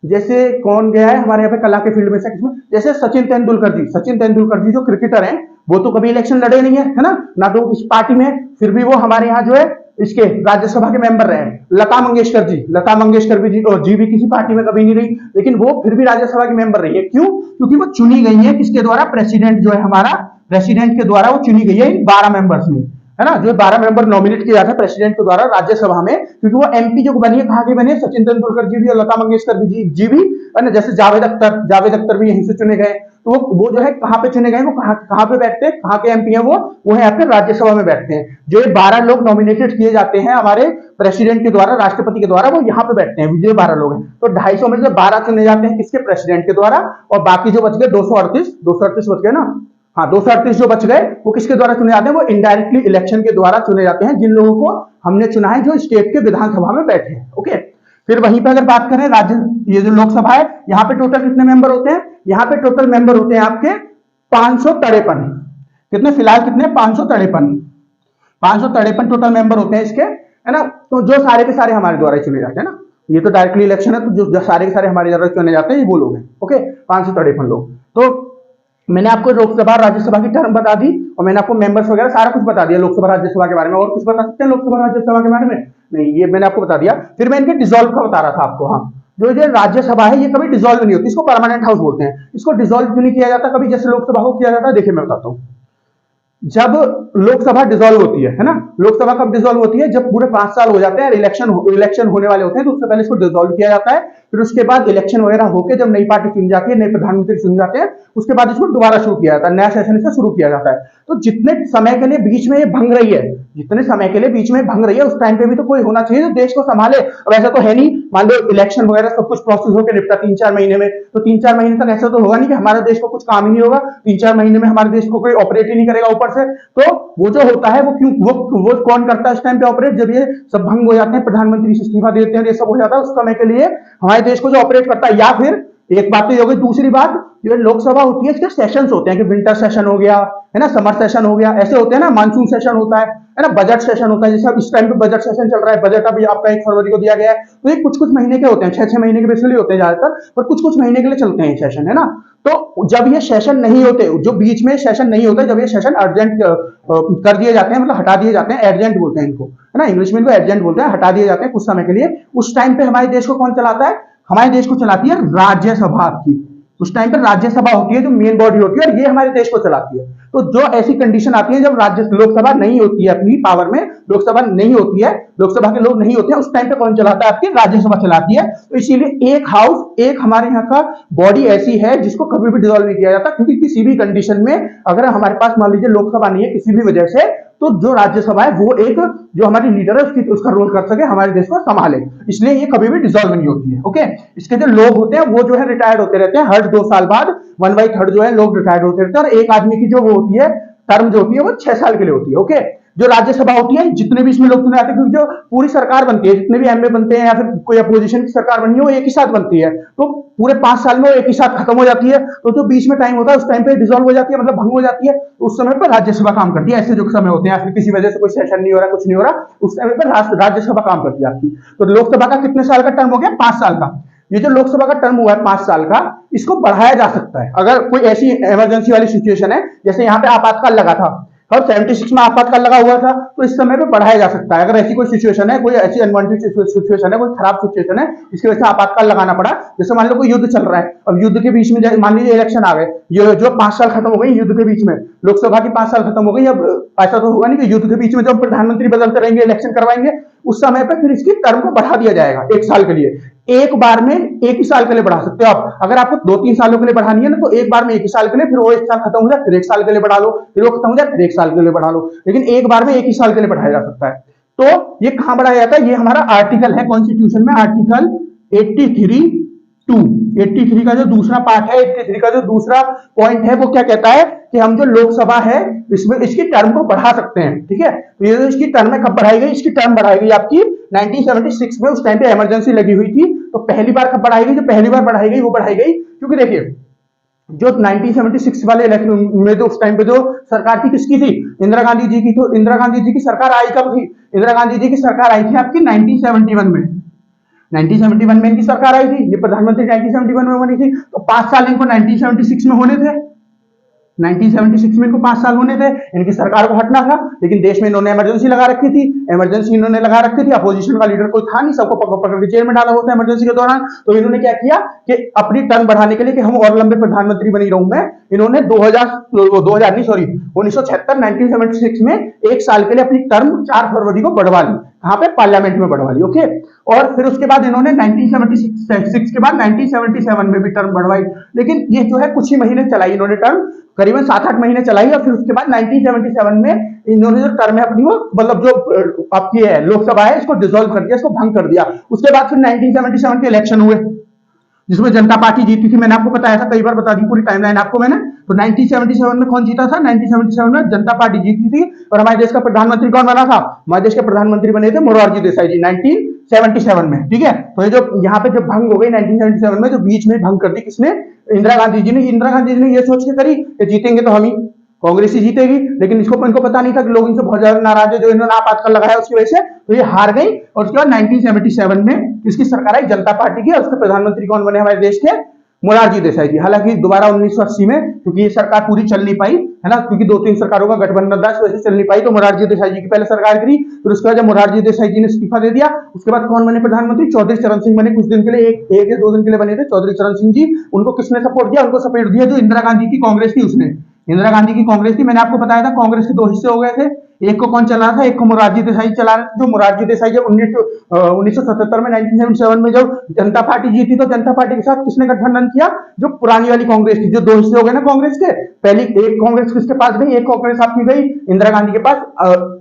Speaker 1: जैसे कौन गया है हमारे यहाँ पे कला के फील्ड में से किसमें, जैसे सचिन तेंदुलकर जी जो क्रिकेटर हैं, वो तो कभी इलेक्शन लड़े नहीं है ना, ना तो किसी पार्टी में, फिर भी वो हमारे यहाँ जो है इसके राज्यसभा के मेंबर रहे। लता मंगेशकर जी भी किसी पार्टी में कभी नहीं रही, लेकिन वो फिर भी राज्यसभा की मेंबर रही है। क्यों? क्योंकि वो चुनी गई है किसके द्वारा, प्रेसिडेंट जो है हमारा, प्रेसिडेंट के द्वारा वो चुनी गई है इन 12 मेंबर्स में, है ना, जो 12 मेंबर नॉमिनेट किया जाता है प्रेसिडेंट के द्वारा राज्यसभा में, क्योंकि वो एमपी जो बनी है कहां के बने, सचिन तेंदुलकर जी भी और लता मंगेशकर जी भी, है ना, जैसे जावेद अख्तर भी यहीं से चुने गए। तो वो जो है कहां पे चुने गए, वो कहां पे बैठते हैं, कहां के एमपी है वो यहाँ पे राज्यसभा में बैठते हैं। जो ये 12 लोग नॉमिनेटेड किए जाते हैं हमारे प्रेसिडेंट के द्वारा, राष्ट्रपति के द्वारा, वो यहाँ पे बैठते हैं। जो 12 लोग हैं, तो 250 में से 12 चुने जाते हैं किसके, प्रेसिडेंट के द्वारा, और बाकी जो बच गए 238 बच गए ना, हाँ 238 जो बच गए वो किसके द्वारा चुने जाते हैं, वो इनडायरेक्टली इलेक्शन के द्वारा चुने जाते हैं, जिन लोगों को हमने चुना है जो स्टेट के विधानसभा में बैठे हैं। ओके, फिर वहीं पे अगर बात करें राज्य, ये जो लोकसभा है, यहाँ पे टोटल कितने मेंबर होते हैं, यहाँ पे टोटल मेंबर होते हैं आपके 553। कितने, फिलहाल कितने, 553 टोटल मेंबर होते हैं इसके, है ना। तो जो सारे के सारे हमारे द्वारा चुने जाते हैं ना, ये तो डायरेक्टली इलेक्शन है, तो जो सारे के सारे हमारे द्वारा चुने जाते हैं ये वो लोग हैं। ओके, 553 लोग। तो मैंने आपको लोकसभा राज्यसभा की टर्म बता दी, और मैंने आपको मेंबर्स वगैरह सारा कुछ बता दिया लोकसभा राज्यसभा के बारे में। और कुछ बता सकते हैं लोकसभा राज्यसभा के बारे में? नहीं, ये मैंने आपको बता दिया। फिर मैं इनके डिसॉल्व का बता रहा था आपको। हाँ, जो ये राज्यसभा है ये कभी डिसॉल्व नहीं होती, इसको परमानेंट हाउस बोलते हैं। इसको डिसॉल्व क्यों नहीं किया जाता कभी, जैसे लोकसभा को किया जाता है? देखिए मैं बताता हूँ। जब लोकसभा डिसॉल्व होती है ना, लोकसभा कब डिसॉल्व होती है, जब पूरे 5 साल हो जाते हैं, इलेक्शन होने वाले होते हैं, तो उससे पहले इसको डिसॉल्व किया जाता है। फिर उसके बाद इलेक्शन वगैरह होकर जब नई पार्टी चुन जाती है, नए प्रधानमंत्री चुन जाते हैं, उसके बाद इसको दोबारा शुरू किया जाता है, नया सेशन इसका शुरू किया जाता है। तो जितने समय के लिए बीच में ये भंग रही है, जितने समय के लिए बीच में भंग रही है, उस टाइम पे भी तो कोई होना चाहिए जो देश को संभाले। अब ऐसा तो है नहीं, मान लो इलेक्शन वगैरह सब कुछ प्रोसेस होकर निपटा 3-4 महीने में, तो 3-4 महीने तक ऐसा तो होगा नहीं कि हमारे देश को कुछ काम ही नहीं होगा, 3-4 महीने में हमारे देश को कोई ऑपरेट ही नहीं करेगा ऊपर से। तो वो जो होता है वो क्यों, वो कौन करता है इस टाइम पे ऑपरेट, जब ये सब भंग हो जाते हैं, प्रधानमंत्री से इस्तीफा देते हैं, ये सब हो जाता है, उस समय के लिए हमारे देश को जो ऑपरेट करता है। या फिर एक बात तो ये हो गई, दूसरी बात जो लोकसभा होती है इसके सेशंस होते हैं, कि विंटर सेशन हो गया, है ना, समर सेशन हो गया, ऐसे होते हैं ना, मानसून सेशन होता है ना, बजट सेशन होता है। जैसे अब इस टाइम पे बजट सेशन चल रहा है, बजट अभी आपका 1 फरवरी को दिया गया है, तो ये कुछ कुछ महीने के होते हैं, 6-6 महीने के बेसिकली होते हैं ज्यादातर, पर कुछ कुछ महीने के लिए चलते हैं सेशन, है ना। तो जब ये सेशन नहीं होते, जो बीच में सेशन नहीं होता, जब ये सेशन अर्जेंट कर दिए जाते हैं, मतलब हटा दिए जाते हैं, एडजेंट बोलते हैं इनको, है ना, इंग्लिश में इनको एडजेंट बोलते हैं, हटा दिए जाते हैं कुछ समय के लिए। उस टाइम पे हमारे देश को कौन चलाता है, हमारे देश को चलाती है राज्यसभा की। उस टाइम पर राज्यसभा होती है जो मेन बॉडी होती है, और ये हमारे देश को चलाती है। तो जो ऐसी कंडीशन आती है जब लोकसभा नहीं होती है अपनी पावर में, लोकसभा नहीं होती है, लोकसभा के लोग नहीं होते हैं, उस टाइम पे कौन चलाता है, आपकी राज्यसभा चलाती है। तो इसीलिए एक हाउस, एक हमारे यहाँ का बॉडी ऐसी है जिसको कभी भी डिसॉल्व नहीं किया जाता, क्योंकि किसी भी कंडीशन में अगर हमारे पास मान लीजिए लोकसभा नहीं है किसी भी वजह से, तो जो राज्यसभा है वो एक जो हमारी लीडर है उसका रोल कर सके, हमारे देश को संभाले, इसलिए ये कभी भी डिसॉल्व नहीं होती है। ओके, इसके जो लोग होते हैं वो जो है रिटायर्ड होते रहते हैं, हर 2 साल बाद 1/3 जो है लोग रिटायर्ड होते रहते हैं, और एक आदमी की जो वो होती है टर्म जो होती है वो 6 साल के लिए होती है। ओके, जो राज्यसभा होती है, जितने भी इसमें लोग चुने जाते हैं, क्योंकि जो पूरी सरकार बनती है, जितने भी एमए बनते हैं या फिर कोई अपोजिशन की सरकार बनी है, वो एक ही साथ बनती है, तो पूरे 5 साल में वो एक ही साथ खत्म हो जाती है। तो जो बीच में टाइम होता है उस टाइम पे डिसॉल्व हो जाती है, मतलब भंग हो जाती है, उस समय पर राज्यसभा काम करती है। ऐसे जो समय होते हैं, फिर किसी वजह से कोई सेशन नहीं हो रहा, कुछ नहीं हो रहा, उस समय पर राज्यसभा काम करती है आपकी। तो लोकसभा का कितने साल का टर्म हो गया, 5 साल का। ये जो लोकसभा का टर्म हुआ है 5 साल का, इसको बढ़ाया जा सकता है अगर कोई ऐसी इमरजेंसी वाली सिचुएशन है, जैसे यहाँ पे आपातकाल लगा था और 76 में आपातकाल लगा हुआ था, तो इस समय पे बढ़ाया जा सकता है। अगर ऐसी कोई सिचुएशन है, कोई ऐसी अनवांटेड सिचुएशन है, कोई खराब सिचुएशन है, इसकी वजह से आपातकाल लगाना पड़ा, जैसे मान लो कोई युद्ध चल रहा है, अब युद्ध के बीच में मान लीजिए इलेक्शन आ गए, ये जो 5 साल खत्म हो गई युद्ध के बीच में, लोकसभा की 5 साल खत्म हो गई, अब ऐसा तो होगा नहीं कि युद्ध के बीच में जब प्रधानमंत्री बदलते रहेंगे, इलेक्शन करवाएंगे, उस समय पर फिर इसकी टर्म को बढ़ा दिया जाएगा 1 साल के लिए। एक बार में 1 ही साल के लिए बढ़ा सकते हो आप। अगर आपको 2-3 सालों के लिए बढ़ानी है ना, तो एक बार में 1 ही साल के लिए, फिर वो 1 साल खत्म हो जाए फिर 1 साल के लिए बढ़ा लो, फिर वो खत्म हो जाए फिर 1 साल के लिए बढ़ा लो, लेकिन एक बार में 1 ही साल के लिए बढ़ाया जा सकता है। तो ये कहां बढ़ाया जाता है, ये हमारा आर्टिकल है कॉन्स्टिट्यूशन में, आर्टिकल 83 का जो दूसरा पार्ट है, 83 का जो दूसरा पॉइंट है, वो क्या कहता है कि हम जो लोकसभा है इसमें इसकी टर्म को बढ़ा सकते हैं। ठीक है, तो ये जो इसकी टर्म है कब बढ़ाई गई, इसकी टर्म बढ़ाई गई आपकी 1976 में, उस टाइम पे इमरजेंसी लगी हुई थी। तो पहली बार कब बढ़ाई गई, जो पहली बार बढ़ाई गई वो बढ़ाई गई क्योंकि देखिए जो 1976 वाले इलेक्शन में जो उस टाइम पे जो सरकार थी किसकी थी, इंदिरा गांधी जी की। तो इंदिरा गांधी जी की सरकार आई कब थी, इंदिरा गांधी जी की सरकार आई थी आपकी 1971 में। 1971 में इनकी सरकार आई थी, ये प्रधानमंत्री 1971 में बनी थी, तो 5 साल इनको 1976 में होने थे। 1976 में इनको 5 साल होने थे, इनकी सरकार को हटना था, लेकिन देश में इन्होंने इमरजेंसी लगा रखी थी। इमरजेंसी इन्होंने लगा रखी थी, अपोजिशन का लीडर कोई था नहीं, सबको पकड़ पकड़ के जेल में डाला होता है इमरजेंसी के दौरान। तो इन्होंने क्या किया कि अपनी टर्म बढ़ाने के लिए कि हम और लंबे प्रधानमंत्री बनी रहूं मैं, इन्होंने 2000 नहीं सॉरी 1976 में 1 साल के लिए अपनी टर्म 4 फरवरी को बढ़वा ली। कहां पे? पार्लियामेंट में बढ़वा ली। ओके, और फिर उसके बाद इन्होंने 1976 के बाद 1977 में भी टर्म बढ़वाई, लेकिन ये जो है कुछ ही महीने चलाई इन्होंने टर्म, करीबन 7-8 महीने चलाई, और फिर उसके बाद 1977 में इन्होंने जो टर्म है अपनी वो मतलब जो आपकी है लोकसभा है इसको डिसॉल्व कर दिया, इसको भंग कर दिया। उसके बाद फिर 1977 के इलेक्शन हुए जिसमें जनता पार्टी जीती थी। मैंने आपको बताया था, कई बार बता दी पूरी टाइमलाइन आपको मैंने। तो 1977 में कौन जीता था? 1977 में जनता पार्टी जीती थी, और हमारे देश का प्रधानमंत्री कौन बना था? हमारे देश के प्रधानमंत्री बने थे मोरारजी देसाई जी 1977 में। ठीक है, तो ये जो यहाँ पे जब भंग हो गई 1977 में, जो बीच में भंग कर दी किसने? इंदिरा गांधी जी ने। इंदिरा गांधी जी ने ये सोच के करी कि जीतेंगे तो हम ही, कांग्रेस ही जीतेगी, लेकिन इनको पता नहीं था कि लोग इनसे बहुत ज्यादा नाराज है, जो इन्होंने आपातकाल लगाया उसकी वजह से, तो ये हार गई। और उसके बाद 1977 में इसकी सरकार आई जनता पार्टी की, और उसके प्रधानमंत्री कौन बने? हमारे देश के मोरारजी देसाई जी। हालांकि दोबारा 1980 में, क्योंकि ये सरकार पूरी चल नहीं पाई है ना, क्योंकि 2-3 सरकारों का गठबंधन था, इस वजह से चल नहीं पाई, तो मोरारजी देसाई जी की पहले सरकार गिरी। फिर उसके बाद जब मोरारजी देसाई जी ने इस्तीफा दे दिया, उसके बाद कौन बने प्रधानमंत्री? चौधरी चरण सिंह बने। कुछ दिन के लिए, एक या 2 दिन के लिए बने थे चौधरी चरण सिंह जी। उनको किसने सपोर्ट दिया? उनको सपोर्ट दिया जो इंदिरा गांधी की कांग्रेस थी उसने। इंदिरा गांधी की कांग्रेस थी, मैंने आपको बताया था कांग्रेस के 2 हिस्से हो गए थे, एक को कौन चला था? एक को मोरारजी देसाई चला रहे थे। जो मोरारजी देसाई जब 1977 में 1977 में जब जनता पार्टी जीती, तो जनता पार्टी के साथ किसने गठबंधन किया? जो पुरानी वाली कांग्रेस थी, जो 2 हिस्से हो गए ना कांग्रेस के। पहली एक कांग्रेस किसके पास गई? एक कांग्रेस आपकी गई इंदिरा गांधी के पास,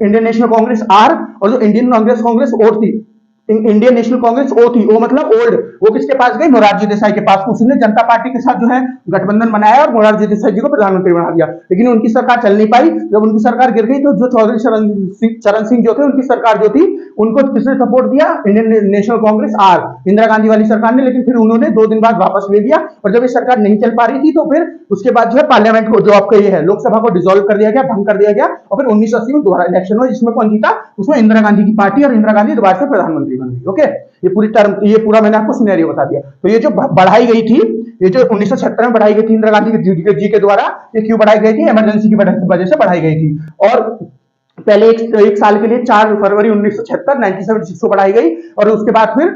Speaker 1: इंडियन नेशनल कांग्रेस आर, और जो इंडियन कांग्रेस ओ थी, इंडियन नेशनल कांग्रेस ओ थी, ओ मतलब ओल्ड, वो किसके पास गई? मोरारजी देसाई के पास। उसने जनता पार्टी के साथ जो है गठबंधन बनाया और मोरारजी देसाई जी को प्रधानमंत्री बना दिया, लेकिन उनकी सरकार चल नहीं पाई। जब उनकी सरकार गिर गई, तो जो चौधरी चरण सिंह जो थे, उनकी सरकार जो थी, उनको किसने सपोर्ट दिया? Indian National Congress R, Indira Gandhi वाली सरकार ने। लेकिन फिर उन्होंने 2 दिन बाद वापस ले लिया, और जब ये सरकार नहीं चल पा रही थी, तो फिर उसके बाद जो है पार्लियामेंट को, जो आपका ये है लोकसभा को डिसॉल्व कर दिया गया, भंग कर दिया गया, और फिर 1980 में दोबारा इलेक्शन हुआ, जिसमें कौन जीता? उसमें इंदिरा गांधी की पार्टी, और इंदिरा गांधी दोबारा से प्रधानमंत्री बन गई। ओके, ये पूरी टर्म, ये पूरा मैंने आपको सिनेरियो बता दिया। तो ये जो बढ़ाई गई थी, ये जो 1976 में बढ़ाई गई थी इंदिरा गांधी जी के द्वारा, ये क्यों बढ़ाई गई थी? इमरजेंसी की वजह से बढ़ाई गई थी। और पहले एक साल के लिए 4 फरवरी 1976 को बढ़ाई गई, और उसके बाद फिर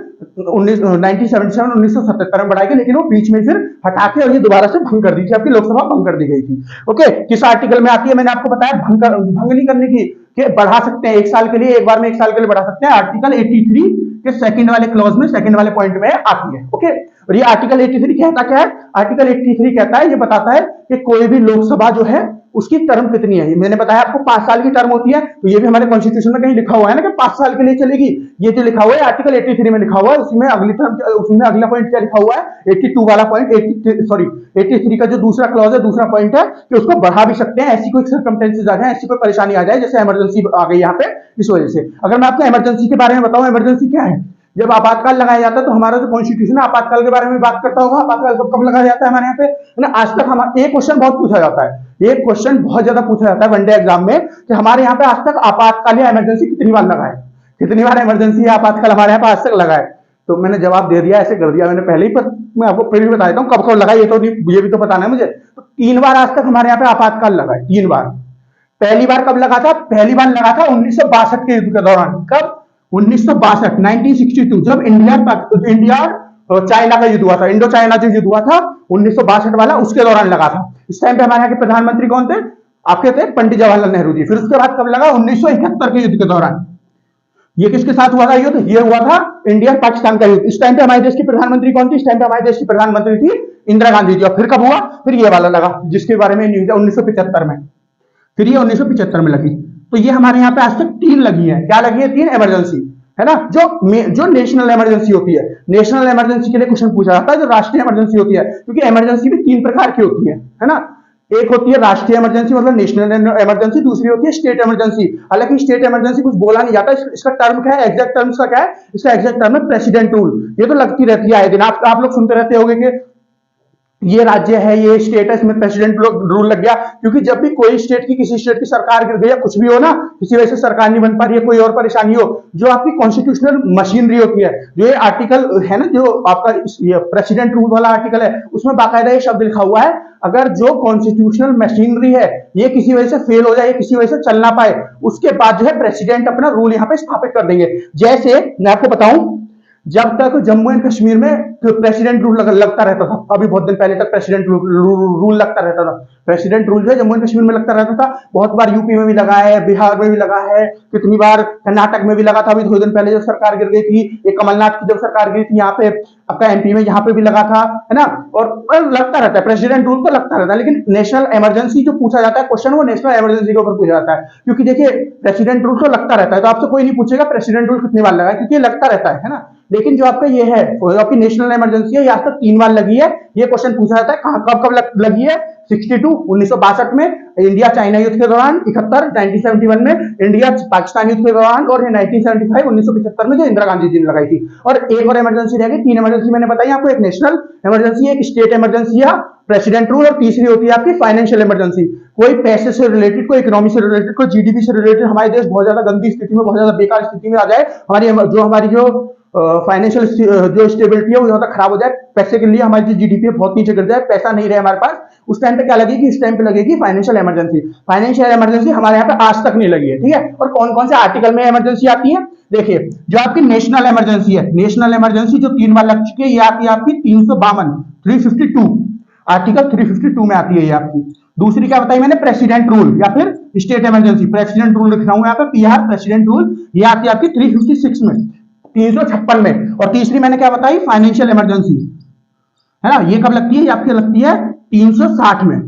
Speaker 1: 1977 में बढ़ाई गई, लेकिन वो बीच में फिर हटा के और ये दोबारा से भंग कर दी थी, आपकी लोकसभा भंग कर दी गई थी। ओके, किस आर्टिकल में आती है? मैंने आपको बताया भंग नहीं करने की, कि बढ़ा सकते हैं 1 साल के लिए, एक बार में 1 साल के लिए बढ़ा सकते हैं। आर्टिकल 83 के सेकंड वाले क्लॉज में, सेकंड वाले पॉइंट में आती है। ओके, और ये आर्टिकल 83 कहता क्या है? आर्टिकल 83 कहता है, ये बताता है कि कोई भी लोकसभा जो है उसकी टर्म कितनी है। मैंने बताया आपको 5 साल की टर्म होती है, तो ये भी हमारे कॉन्स्टिट्यूशन में कहीं लिखा हुआ है ना कि 5 साल के लिए चलेगी। ये जो लिखा हुआ है आर्टिकल 83 में लिखा हुआ है, उसमें अगली टर्म, उसमें अगला पॉइंट क्या लिखा हुआ है? 82 वाला पॉइंट, 83 का जो दूसरा क्लॉज है, दूसरा पॉइंट है कि उसको बढ़ा भी सकते हैं, ऐसी कोई सर्कमस्टेंसेस आ जाए, ऐसी कोई परेशानी आ जाए, जैसे इमरजेंसी आ गई यहाँ पे, इस वजह से। अगर मैं आपको इमरजेंसी के बारे में बताऊं, इमरजेंसी क्या है? जब आपातकाल लगाया जाता है, तो हमारा जो कॉन्स्टिट्यूशन है आपातकाल के बारे में बात करता होगा। आपातकाल कब लगाया जाता है हमारे यहाँ पे ना? आज तक हम एक क्वेश्चन बहुत पूछा जाता है, एक क्वेश्चन बहुत ज्यादा पूछा जाता है वनडे एग्जाम में, कि हमारे यहाँ पे आज तक आपातकाल या इमरजेंसी कितनी बार लगा है, कितनी बार इमरजेंसी या आपातकाल हमारे यहाँ पे आज तक लगा है। तो मैंने जवाब दे दिया, ऐसे कर दिया मैंने पहले ही, पर मैं आपको फिर भी बता देता हूँ कब कब लगा, ये तो ये भी तो बताना है मुझे। तो 3 बार आज तक हमारे यहाँ पे आपातकाल लगा है, 3 बार। पहली बार कब लगा था? पहली बार लगा था 1962 के युद्ध के दौरान। कब? 1962, 1962, जब इंडिया और चाइना का युद्ध हुआ था, इंडो चाइना जो युद्ध हुआ था 1962 वाला, उसके दौरान लगा था। इस टाइम पे हमारे यहाँ के प्रधानमंत्री कौन थे? आपके थे पंडित जवाहरलाल नेहरू जी। फिर उसके बाद कब लगा? 1971 के युद्ध के दौरान। ये किसके साथ हुआ था युद्ध? ये हुआ था इंडिया पाकिस्तान का युद्ध। इस टाइम पे हमारे देश की प्रधानमंत्री कौन थी? इस टाइम पे हमारे देश की प्रधानमंत्री थी इंदिरा गांधी जी। और फिर कब हुआ? फिर ये वाला लगा, जिसके बारे में न्यूज है 1975 में, फिर ये 1975 में लगी। तो ये हमारे यहाँ पे आज तक 3 लगी है। क्या लगी है? 3 इमरजेंसी, है ना? जो नेशनल इमरजेंसी होती है, नेशनल इमरजेंसी के लिए क्वेश्चन पूछा जाता है, जो राष्ट्रीय इमरजेंसी होती है, क्योंकि इमरजेंसी भी 3 प्रकार की होती है ना? एक होती है राष्ट्रीय इमरजेंसी, मतलब नेशनल इमरजेंसी, दूसरी होती है स्टेट इमरजेंसी। हालांकि स्टेट इमरजेंसी कुछ बोला नहीं जाता, इसका टर्म क्या है, एग्जैक्ट टर्म इसका क्या है? इसका एग्जैक्ट टर्म है प्रेसिडेंट रूल। ये तो लगती रहती है आए दिन, आप लोग सुनते रहते होंगे कि ये राज्य है, ये स्टेट है, इसमें प्रेसिडेंट रूल लग गया। क्योंकि जब भी कोई स्टेट की किसी स्टेट की सरकार गिर गई या कुछ भी हो ना, किसी वजह से सरकार नहीं बन पा रही है, कोई और परेशानी हो, जो आपकी कॉन्स्टिट्यूशनल मशीनरी होती है, जो ये आर्टिकल है ना, जो आपका प्रेसिडेंट रूल वाला आर्टिकल है, उसमें बाकायदा ये शब्द लिखा हुआ है, अगर जो कॉन्स्टिट्यूशनल मशीनरी है ये किसी वजह से फेल हो जाए, किसी वजह से चल ना पाए, उसके बाद जो है प्रेसिडेंट अपना रूल यहाँ पे स्थापित कर देंगे। जैसे मैं आपको बताऊं, जब तक जम्मू एंड कश्मीर में प्रेसिडेंट रूल लगता रहता था, अभी बहुत दिन पहले तक प्रेसिडेंट रूल लगता रहता था, प्रेसिडेंट रूल जो है जम्मू एंड कश्मीर में लगता रहता था, बहुत बार यूपी में भी लगा है, बिहार में भी लगा है, कितनी बार कर्नाटक में भी लगा था। अभी थोड़े दिन पहले जब सरकार गिर गई थी, ये कमलनाथ की जब सरकार गिरी थी, यहाँ पे आपका एमपी में यहाँ पे भी लगा था, है ना। और लगता रहता है प्रेसिडेंट रूल तो लगता रहता है, लेकिन नेशनल इमरजेंसी जो पूछा जाता है क्वेश्चन, वो नेशनल इमरजेंसी के ऊपर पूछा जाता है। क्योंकि देखिए प्रेसिडेंट रूल तो लगता रहता है, तो आपसे कोई नहीं पूछेगा प्रेसिडेंट रूल कितनी बार लगा है, क्योंकि लगता रहता है ना। लेकिन जो आपका ये है, आपकी नेशनल इमरजेंसी है, ये आज तक 3 बार लगी है। ये क्वेश्चन पूछा जाता है कहां कब लगी है। 62 1962 में इंडिया चाइना युद्ध के दौरान, 71 1971 में इंडिया पाकिस्तान युद्ध के दौरान, और 1975 1975 में जो इंदिरा गांधी जी ने लगाई थी। और एक और इमरजेंसी रह गई, 3 इमरजेंसी मैंने बताई आपको, एक नेशनल इमरजेंसी, एक स्टेट इमरजेंसी या प्रेसिडेंट रूल, और तीसरी होती है आपकी फाइनेंशियल इमरजेंसी। कोई पैसे से रिलेटेड, कोई इकोनॉमी से रिलेटेड, कोई जीडीपी से रिलेटेड हमारे देश बहुत ज्यादा गंदी स्थिति में, बहुत ज्यादा बेकार स्थिति में आ जाए, हमारी जो फाइनेंशियल जो स्टेबिलिटी है वो ज्यादा खराब हो जाए, पैसे के लिए हमारी जो जीडीपी है बहुत नीचे गिर जाए, पैसा नहीं रहे हमारे पास, उस टाइम पे क्या लगेगी, इस टाइम पे लगेगी फाइनेंशियल इमरजेंसी। फाइनेंशियल इमरजेंसी हमारे यहाँ पे आज तक नहीं लगी है, ठीक है। और कौन कौन से आर्टिकल में इमरजेंसी आती है, देखिए जो आपकी नेशनल इमरजेंसी है, नेशनल इमरजेंसी जो 3 बार लग चुकी है, ये आती है आपकी 352 आर्टिकल 352 में आती है ये आपकी। दूसरी क्या बताई मैंने, प्रेसिडेंट रूल या फिर स्टेट इमरजेंसी, प्रेसिडेंट रूल लिख रहा हूं यहाँ पे, पीआर प्रेसिडेंट रूल, ये आती है आपकी 356 में, 356 में। और तीसरी मैंने क्या बताई, फाइनेंशियल इमरजेंसी, है ना, ये कब लगती है, ये आपकी लगती है 360 में,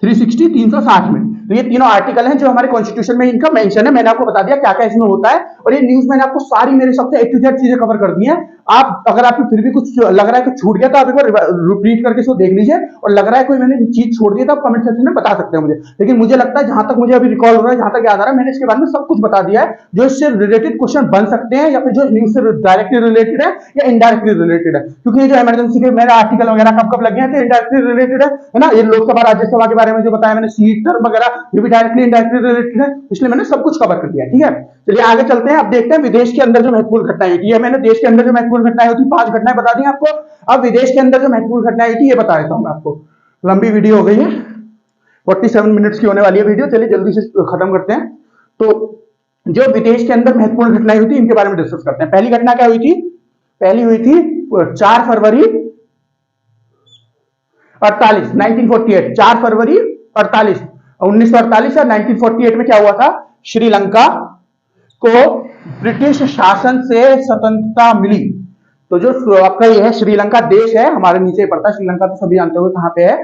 Speaker 1: 360 360 में। तो ये तीनों आर्टिकल हैं जो हमारे कॉन्स्टिट्यूशन में इनका मेंशन है। मैंने आपको बता दिया क्या क्या इसमें होता है, और ये न्यूज मैंने आपको सारी मेरे सबसे A to Z चीजें कवर कर दी हैं। आप अगर आपको फिर भी कुछ लग रहा है कि छूट गया, तो आप एक बार रिपीट करके इसको देख लीजिए, और लग रहा है कोई मैंने चीज छोड़ दी, तो आप कमेंट सेक्शन में बता सकते हैं मुझे। लेकिन मुझे लगता है, जहां तक मुझे अभी रिकॉल हो रहा है, जहां तक याद आ रहा है, मैंने इसके बारे में सब कुछ बता दिया है, जो इससे रिलेटेड क्वेश्चन बन सकते हैं, या फिर जो न्यूज से डायरेक्टली रिलेटेड है या इनडायरेक्टली रिलेटेड है। क्योंकि ये जो इमरजेंसी के मेरे आर्टिकल वगैरह कब कब लगे हैं, तो इनडायरेक्टली रिलेटेड है ना। ये लोकसभा राज्यसभा के बारे में जो बताया मैंने, सीट टर्म वगैरह, ये भी डायरेक्टली इनडायरेक्टली रिलेटेड है, इसलिए मैंने सब कुछ कवर कर दिया, ठीक है। चलिए आगे चलते हैं, अब देखते हैं विदेश के अंदर जो महत्वपूर्ण घटनाएं होती है। मैंने देश के अंदर जो महत्वपूर्ण घटनाएं होती है 5 घटनाएं बता दी आपको। अब विदेश के अंदर जो महत्वपूर्ण घटनाएं होती है ये बता देता हूं मैं आपको। लंबी वीडियो हो गई है, 47 मिनट्स की होने वाली है वीडियो, चलिए जल्दी से खत्म करते हैं। तो जो विदेश के अंदर महत्वपूर्ण घटनाएं होती है इनके बारे में डिस्कस करते हैं। पहली घटना क्या हुई थी, पहली हुई थी 4 फरवरी 48 1948, 4 फरवरी 48 1948 और 1948 में क्या हुआ था, श्रीलंका को ब्रिटिश शासन से स्वतंत्रता मिली। तो जो आपका ये है श्रीलंका देश है, हमारे नीचे पड़ता है श्रीलंका, तो सभी जानते हो कहां पे है।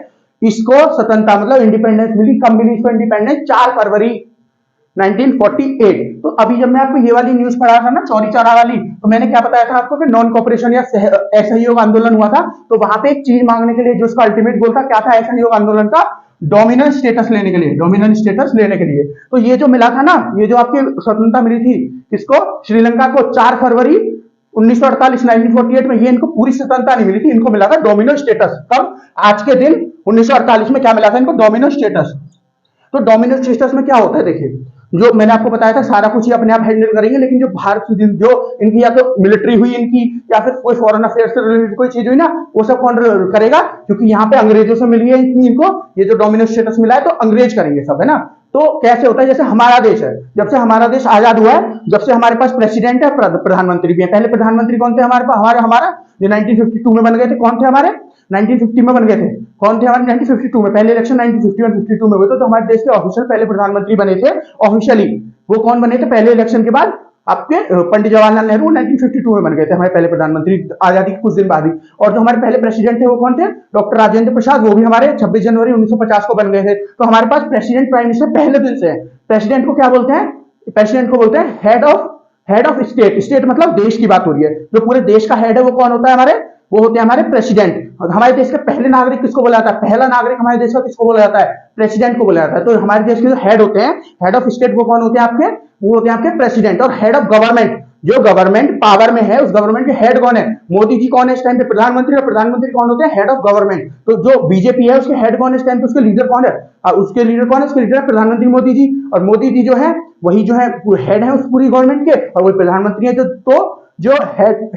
Speaker 1: इसको स्वतंत्रता मतलब इंडिपेंडेंस मिली, कब मिली इसको इंडिपेंडेंस, 4 फरवरी 1948। तो अभी जब मैं आपको ये वाली न्यूज पढ़ा था ना, चौरी चौरा वाली, तो मैंने क्या बताया था आपको कि नॉन कॉपरेशन या असहयोग आंदोलन हुआ था। तो वहां पे एक चीज मांगने के लिए, जो उसका अल्टीमेट गोल था, क्या था असहयोग आंदोलन का, डोमिनेंट स्टेटस लेने के लिए, डोमिनेंट स्टेटस लेने के लिए। तो ये जो मिला था ना, ये जो आपकी स्वतंत्रता मिली थी किसको, श्रीलंका को 4 फरवरी 1948 1948 में, ये इनको पूरी स्वतंत्रता नहीं मिली थी, इनको मिला था डोमिनेंट स्टेटस। कब, आज के दिन 1948 में क्या मिला था इनको, डोमिनेंट स्टेटस। तो डोमिनेंट स्टेटस में क्या होता है, देखिए जो मैंने आपको बताया था सारा कुछ ही अपने आप हैंडल करेंगे, लेकिन जो भारत जो इनकी या तो मिलिट्री हुई इनकी, या फिर कोई फॉरेन अफेयर्स से रिलेटेड कोई चीज हुई ना, वो सब कौन करेगा, क्योंकि यहाँ पे अंग्रेजों से मिली है इनको ये जो डोमिनेंट स्टेटस मिला है, तो अंग्रेज करेंगे सब, है ना। तो कैसे होता है, जैसे हमारा देश है, जब से हमारा देश आजाद हुआ है, जब से हमारे पास प्रेसिडेंट है, प्रधानमंत्री भी है। पहले प्रधानमंत्री कौन थे हमारे पास, हमारा जो 1952 में बन गए थे, कौन थे हमारे, 1950 में बन गए थे, कौन थे हमारे 1952 में, पहले इलेक्शन 1951 52 में हुए थे। तो हमारे देश के ऑफिशियल पहले प्रधानमंत्री बने थे ऑफिशियली, वो कौन बने थे पहले इलेक्शन के बाद, आपके पंडित जवाहरलाल नेहरू 1952 में बन गए थे हमारे पहले प्रधानमंत्री, आजादी के कुछ दिन बाद ही। और जो हमारे पहले प्रेसिडेंट थे वो कौन थे, डॉक्टर राजेंद्र प्रसाद, वो भी हमारे 26 जनवरी 1950 को बन गए थे। तो हमारे पास प्रेसिडेंट प्राइम मिनिस्टर पहले दिन से है। प्रेसिडेंट को क्या बोलते हैं, प्रेसिडेंट को बोलते हैं हेड ऑफ स्टेट। स्टेट मतलब देश की बात हो रही है, जो पूरे देश का हेड है वो कौन होता है हमारे, वो होते हैं हमारे प्रेसिडेंट। हमारे देश के पहले नागरिक किसको बोला जाता है, पहला नागरिक हमारे देश का किसको बोला जाता है, प्रेसिडेंट को बोला जाता है। तो हमारे देश के जो हेड होते हैं, हेड ऑफ स्टेट, वो कौन होते हैं आपके, वो होते हैं आपके प्रेसिडेंट। और हेड ऑफ गवर्नमेंट, जो गवर्नमेंट पावर में है उस गवर्नमेंट के हेड कौन है? मोदी जी कौन है इस टाइम पे? प्रधानमंत्री। और प्रधानमंत्री कौन होते हैं? Head of government. तो जो बीजेपी है उसके हेड कौन है इस टाइम पे? उसके लीडर कौन है? उसके लीडर कौन है? उसके लीडर प्रधानमंत्री मोदी जी। और मोदी जी जो है वही जो है हेड है उस पूरी गवर्नमेंट के, और वही प्रधानमंत्री है। जो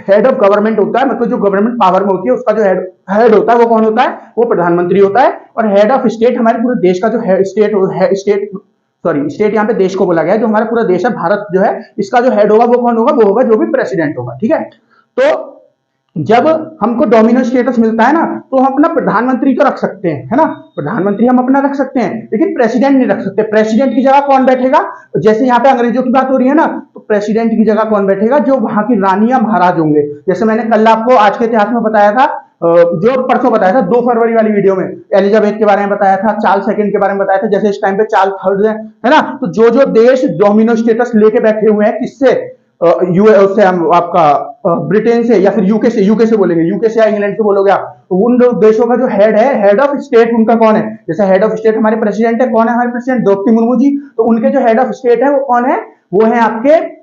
Speaker 1: हेड ऑफ गवर्नमेंट होता है, मतलब जो गवर्नमेंट पावर में होती है उसका जो हेड होता है वो कौन होता है? वो प्रधानमंत्री होता है। और हेड ऑफ स्टेट, हमारे पूरे देश का जो स्टेट यहाँ पे देश को बोला गया है, जो हमारा पूरा देश है भारत जो है, इसका जो हेड होगा वो कौन होगा? वो होगा जो भी प्रेसिडेंट होगा। ठीक है, तो जब हमको डोमिनो स्टेटस मिलता है ना, तो हम अपना प्रधानमंत्री तो रख सकते हैं, है ना, प्रधानमंत्री हम अपना रख सकते हैं, लेकिन प्रेसिडेंट नहीं रख सकते। प्रेसिडेंट की जगह कौन बैठेगा? जैसे यहाँ पे अंग्रेजों की बात हो रही है ना, तो प्रेसिडेंट की जगह कौन बैठेगा? जो वहां की रानी या महाराज होंगे। जैसे मैंने कल आपको आज के इतिहास में बताया था, जो परसों बताया था 2 फरवरी वाली वीडियो में, एलिजाबेथ के बारे में बताया था, चार्ल्स सेकंड के बारे में बताया था। जैसे इस टाइम पे चार्ल्स थर्ड है ना, तो जो देश डोमिनो स्टेटस लेके बैठे हुए हैं, किससे? यूएस से, हम आपका ब्रिटेन से, या फिर यूके से बोलेंगे, यूके से या इंग्लैंड से बोलोगे आप, तो उन देशों का जो हेड है, हेड ऑफ स्टेट उनका कौन है? जैसे हेड ऑफ स्टेट हमारे प्रेसिडेंट है, कौन है हमारे प्रेसिडेंट? द्रौपदी मुर्मू जी। तो उनके जो हेड ऑफ स्टेट है वो कौन है? वो है आपके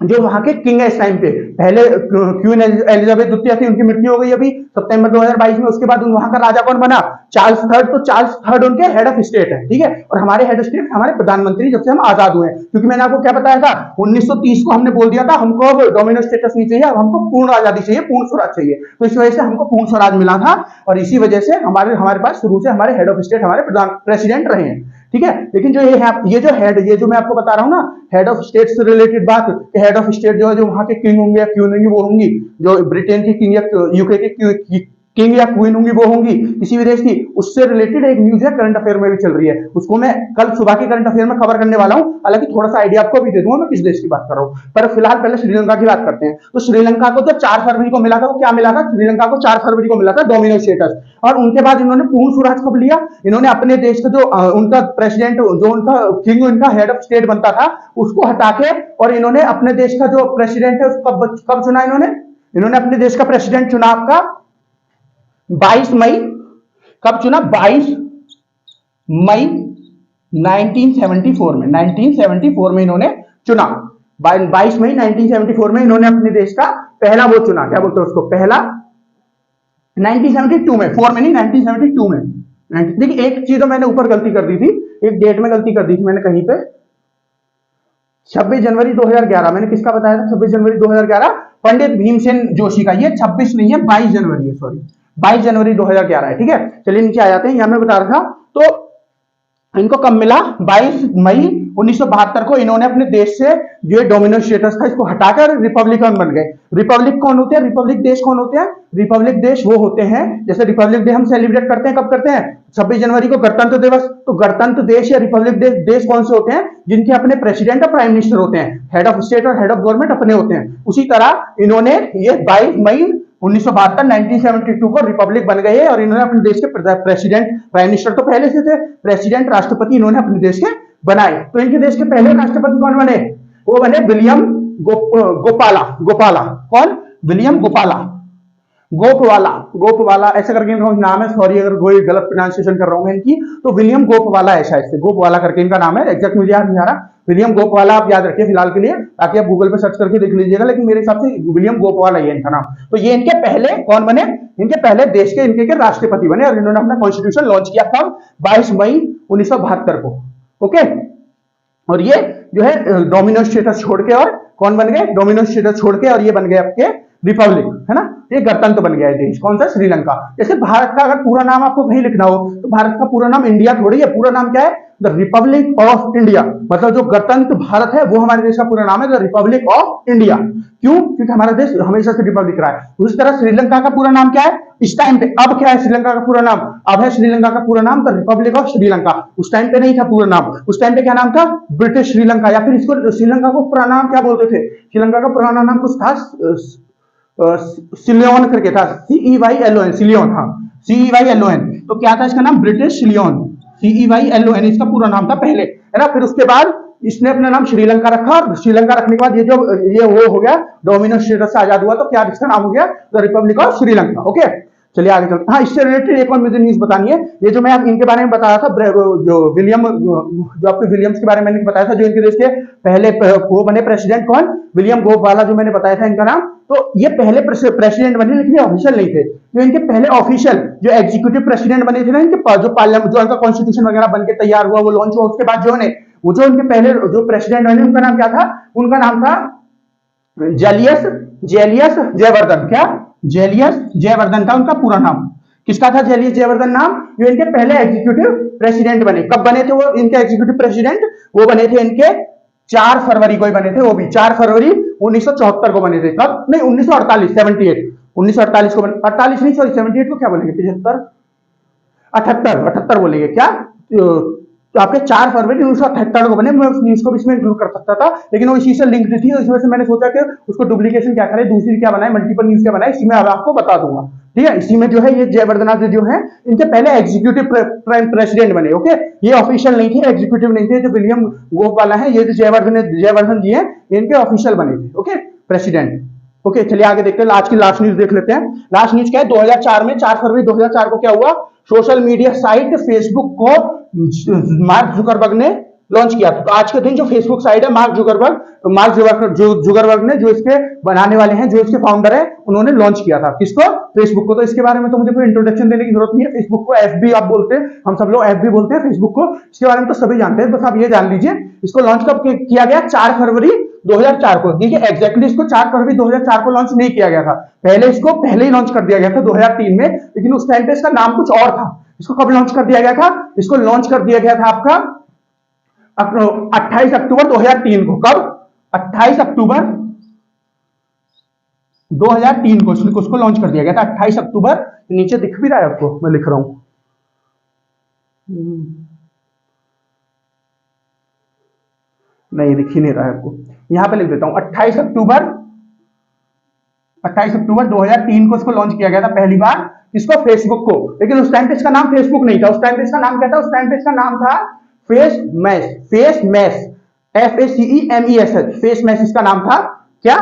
Speaker 1: जो वहां के किंग है इस टाइम पे। पहले क्वीन एलिजाबेथ द्वितीय थी, उनकी मृत्यु हो गई अभी सितंबर 2022 में। उसके बाद वहां का राजा कौन बना? Charles third. तो चार्ल्स थर्ड उनके हेड ऑफ स्टेट है। ठीक है, और हमारे हेड ऑफ स्टेट हमारे प्रधानमंत्री, जब से हम आजाद हुए हैं। क्योंकि मैंने आपको क्या बताया था, 1930 को हमने बोल दिया था हमको अब डोमिनो स्टेटस नहीं चाहिए, अब हमको पूर्ण आजादी चाहिए, पूर्ण स्वराज चाहिए। तो इस वजह से हमको पूर्ण स्वराज मिला था, और इसी वजह से हमारे पास शुरू से हमारे हेड ऑफ स्टेट हमारे प्रेसिडेंट रहे हैं। ठीक है, लेकिन ये जो मैं आपको बता रहा हूं ना, हेड ऑफ स्टेट से रिलेटेड बात, हेड ऑफ स्टेट जो है, जो वहां के किंग होंगे या क्वीन होंगी वो होंगी, जो ब्रिटेन की किंग या यूके की किंग या क्वीन होंगी वो होंगी, किसी भी देश की, उससे रिलेटेड एक न्यूज है, करंट अफेयर में भी चल रही है। उसको मैं कल सुबह के करंट अफेयर में कवर करने वाला हूं। हालांकि थोड़ा सा आइडिया आपको भी दे दूंगा मैं किस देश की बात कर रहा हूं, पर फिलहाल पहले श्रीलंका की बात करते हैं। तो श्रीलंका को जब 4 फरवरी को मिला था, वो क्या मिला था? श्रीलंका को 4 फरवरी को मिला था डोमिनो स्टेटस। और उनके बाद इन्होंने पूर्ण स्वराज कब लिया? इन्होंने अपने देश का जो उनका प्रेसिडेंट, जो उनका किंग, उनका हेड ऑफ स्टेट बनता था, उसको हटा के, और इन्होंने अपने देश का जो प्रेसिडेंट है उसको कब चुना? इन्होंने अपने देश का प्रेसिडेंट चुना आपका 22 मई। कब चुना? 22 मई 1974 में। 1974 में इन्होंने चुना। 22 मई 1974 में इन्होंने अपने देश का पहला वो चुना, क्या बोलते हैं उसको, पहला 1972 में, 4 में नहीं, 1972 में। देखिए एक चीज तो मैंने ऊपर गलती कर दी थी, एक डेट में गलती कर दी थी मैंने कहीं पे, 26 जनवरी 2011। मैंने किसका बताया था? 26 जनवरी 2011 पंडित भीमसेन जोशी का। ये 26 नहीं है, 22 जनवरी है, सॉरी 22 जनवरी 2011 है। ठीक है, चलिए नीचे आ जाते हैं। यहां मैं बता रहा था, तो इनको कब मिला? 22 मई 1972 को इन्होंने अपने देश से जो डोमिनो स्टेटस था इसको हटाकर रिपब्लिकन बन गए। रिपब्लिक कौन होते हैं? रिपब्लिक देश कौन होते हैं? रिपब्लिक देश वो होते हैं, जैसे रिपब्लिक डे हम सेलिब्रेट करते हैं, कब करते हैं? 26 जनवरी को, गणतंत्र दिवस। तो गणतंत्र देश या रिपब्लिक देश कौन से होते हैं? जिनके अपने प्रेसिडेंट और प्राइम मिनिस्टर होते हैं, हेड ऑफ स्टेट और हेड ऑफ गवर्नमेंट अपने होते हैं। उसी तरह इन्होंने ये 22 मई 1972 को रिपब्लिक बन गए, और इन्होंने अपने देश के प्रेसिडेंट, प्राइम मिनिस्टर तो पहले से थे, प्रेसिडेंट, राष्ट्रपति इन्होंने अपने देश के बनाए। तो इनके देश के पहले राष्ट्रपति कौन बने? वो बने विलियम गोपाला। कौन? विलियम गोपवाला ऐसा करके इनका नाम है। सॉरी अगर कोई गलत प्रोनाउंसिएशन कर रहा हूं इनकी, तो विलियम गोपवाला है, शायद से गोपवाला करके इनका नाम है, एग्जैक्ट मुझे याद नहीं आ रहा। विलियम गोपवाला आप याद रखिए फिलहाल के लिए, ताकि आप गूगल पे सर्च करके देख लीजिएगा, लेकिन मेरे हिसाब से विलियम गोपवाला ही है इनका नाम। तो ये इनके पहले कौन बने? इनके पहले देश के इनके राष्ट्रपति बने, और इन्होंने अपना कॉन्स्टिट्यूशन लॉन्च किया कब? 22 मई 1972 को। ओके, और ये जो है डोमिनो स्टेटस छोड़ के, और कौन बन गए? डोमिनो स्टेटस छोड़ के, और ये बन गए आपके रिपब्लिक, है ना, ये गणतंत्र बन गया है देश। कौन सा? श्रीलंका। जैसे भारत का अगर पूरा नाम आपको कहीं लिखना हो, तो भारत का पूरा नाम इंडिया थोड़ी है, पूरा नाम क्या है? The Republic of India. मतलब जो गणतंत्र भारत है वो हमारे देश का पूरा नाम है, द रिपब्लिक ऑफ इंडिया। क्यों? क्योंकि हमारा देश हमेशा से रिपब्लिक रहा है। उसी तरह श्रीलंका का पूरा नाम क्या है इस टाइम पे? अब क्या है श्रीलंका का पूरा नाम? अब है श्रीलंका का पूरा नाम द रिपब्लिक ऑफ श्रीलंका। उस टाइम पे नहीं था पूरा नाम, उस टाइम पे क्या नाम था? ब्रिटिश श्रीलंका, या फिर इसको श्रीलंका को पुराना नाम क्या बोलते थे? श्रीलंका का पुराना नाम कुछ था, सिलियन करके था, CEYLON, सिलियन। हाँ, CEYLON। तो क्या था इसका नाम? ब्रिटिश सिलियन, CEYLON इसका पूरा नाम था पहले, है ना। फिर उसके बाद इसने अपना नाम श्रीलंका रखा, और श्रीलंका रखने के बाद ये वो हो गया, डोमिनो स्टेटस से आजाद हुआ, तो क्या इसका नाम हो गया? The Republic of Sri Lanka. Okay, चलिए आगे चलते। हाँ, इससे रिलेटेड एक और मुझे न्यूज बतानी है। ये जो मैं इनके बारे में बताया था, जो विलियम, जो आपको विलियम्स के बारे में मैंने बताया था, जो इनके देश के पहले वो बने प्रेसिडेंट, कौन, विलियम गोप वाला, जो मैंने बताया था इनका नाम। तो ये पहले प्रेसिडेंट बने, लेकिन ये ऑफिशियल नहीं थे। जो इनके पहले ऑफिशियल जो एग्जीक्यूटिव प्रेसिडेंट बने थे ना, इनके जो पार्लियामेंट, जो इनका कॉन्स्टिट्यूशन वगैरह बन के तैयार हुआ, वो लॉन्च हुआ, उसके बाद जो है वो जो इनके पहले जो प्रेसिडेंट बने, उनका नाम क्या था? उनका नाम था जेलियस जेलियस जयवर्धन। क्या? जेलियस जयवर्धन था उनका पूरा नाम। किसका था जेलियस जयवर्धन नाम? जो इनके पहले एग्जीक्यूटिव प्रेसिडेंट बने। कब बने थे वो इनके एग्जीक्यूटिव प्रेसिडेंट? वो बने थे इनके 4 फरवरी को ही बने थे, वो भी 4 फरवरी 1974 को बने थे। कब? नहीं, 1948, 78, 1948 को बने, 48 नहीं, सॉरी 78 को क्या बोलेंगे, 75, 78 बोलेंगे क्या? तो आपके 4 फरवरी 1978 को बने। मैं उस न्यूज को भी इसमें इंक्लूड कर सकता था, लेकिन वो इसी से लिंक्ड थी, इस वजह से मैंने सोचा कि उसको डुप्लीकेशन क्या करें, दूसरी क्या बनाए, मल्टीपल न्यूज क्या बनाए, इसी में अब आपको बता दूंगा। ठीक है, इसी में जो है ये जयवर्धन जो है इनके पहले एग्जीक्यूटिव प्रेसिडेंट बने। ओके, ये ऑफिशियल नहीं थे, एग्जीक्यूटिव नहीं थे। जो विलियम गोप वाला है, ये जो जयवर्धन जी है, इनके ऑफिशियल बने थे। Okay, president. ओके, चलिए आगे देखते हैं। आज की लास्ट न्यूज देख लेते हैं। लास्ट न्यूज क्या है? 2004 में 4 फरवरी 2004 को क्या हुआ? सोशल मीडिया साइट फेसबुक को मार्क जुकरबर्ग ने लॉन्च किया था। तो आज के दिन जो फेसबुक साइट है, मार्क जुकरबर्ग ने, जो इसके बनाने वाले हैं, जो इसके फाउंडर है, उन्होंने लॉन्च किया था। किसको? फेसबुक को। तो इसके बारे में तो मुझे कोई इंट्रोडक्शन देने की जरूरत नहीं है। फेसबुक को एफबी आप बोलते हैं, हम सब लोग एफबी बोलते हैं फेसबुक को। इसके बारे में तो सभी जानते हैं, बस आप ये जान लीजिए इसको लॉन्च कब किया गया? 4 फरवरी 2004 को। देखिए एग्जैक्टली इसको 4 फरवरी 2004 को लॉन्च नहीं किया गया था, इसको पहले ही लॉन्च कर दिया गया था 2003 में, लेकिन उस टाइम पे इसका नाम कुछ और था। इसको कब लॉन्च कर दिया गया था? इसको लॉन्च कर दिया गया था आपका 28 अक्टूबर 2003 को। कब? 28 अक्टूबर 2003 को उसको लॉन्च कर दिया गया था। 28 अक्टूबर, नीचे दिख भी रहा है आपको, मैं लिख रहा हूं, नहीं दिख ही नहीं रहा है आपको, यहां पे लिख देता हूं। 28 अक्टूबर 2003 को इसको लॉन्च किया गया था पहली बार। इसको? फेसबुक को। लेकिन उस टाइम पे इसका नाम फेसबुक नहीं था। उस टाइम पे इसका नाम क्या था? उस टाइम पे इसका नाम था फेसमैश, FACEMESH, फेसमैश इसका नाम था। क्या?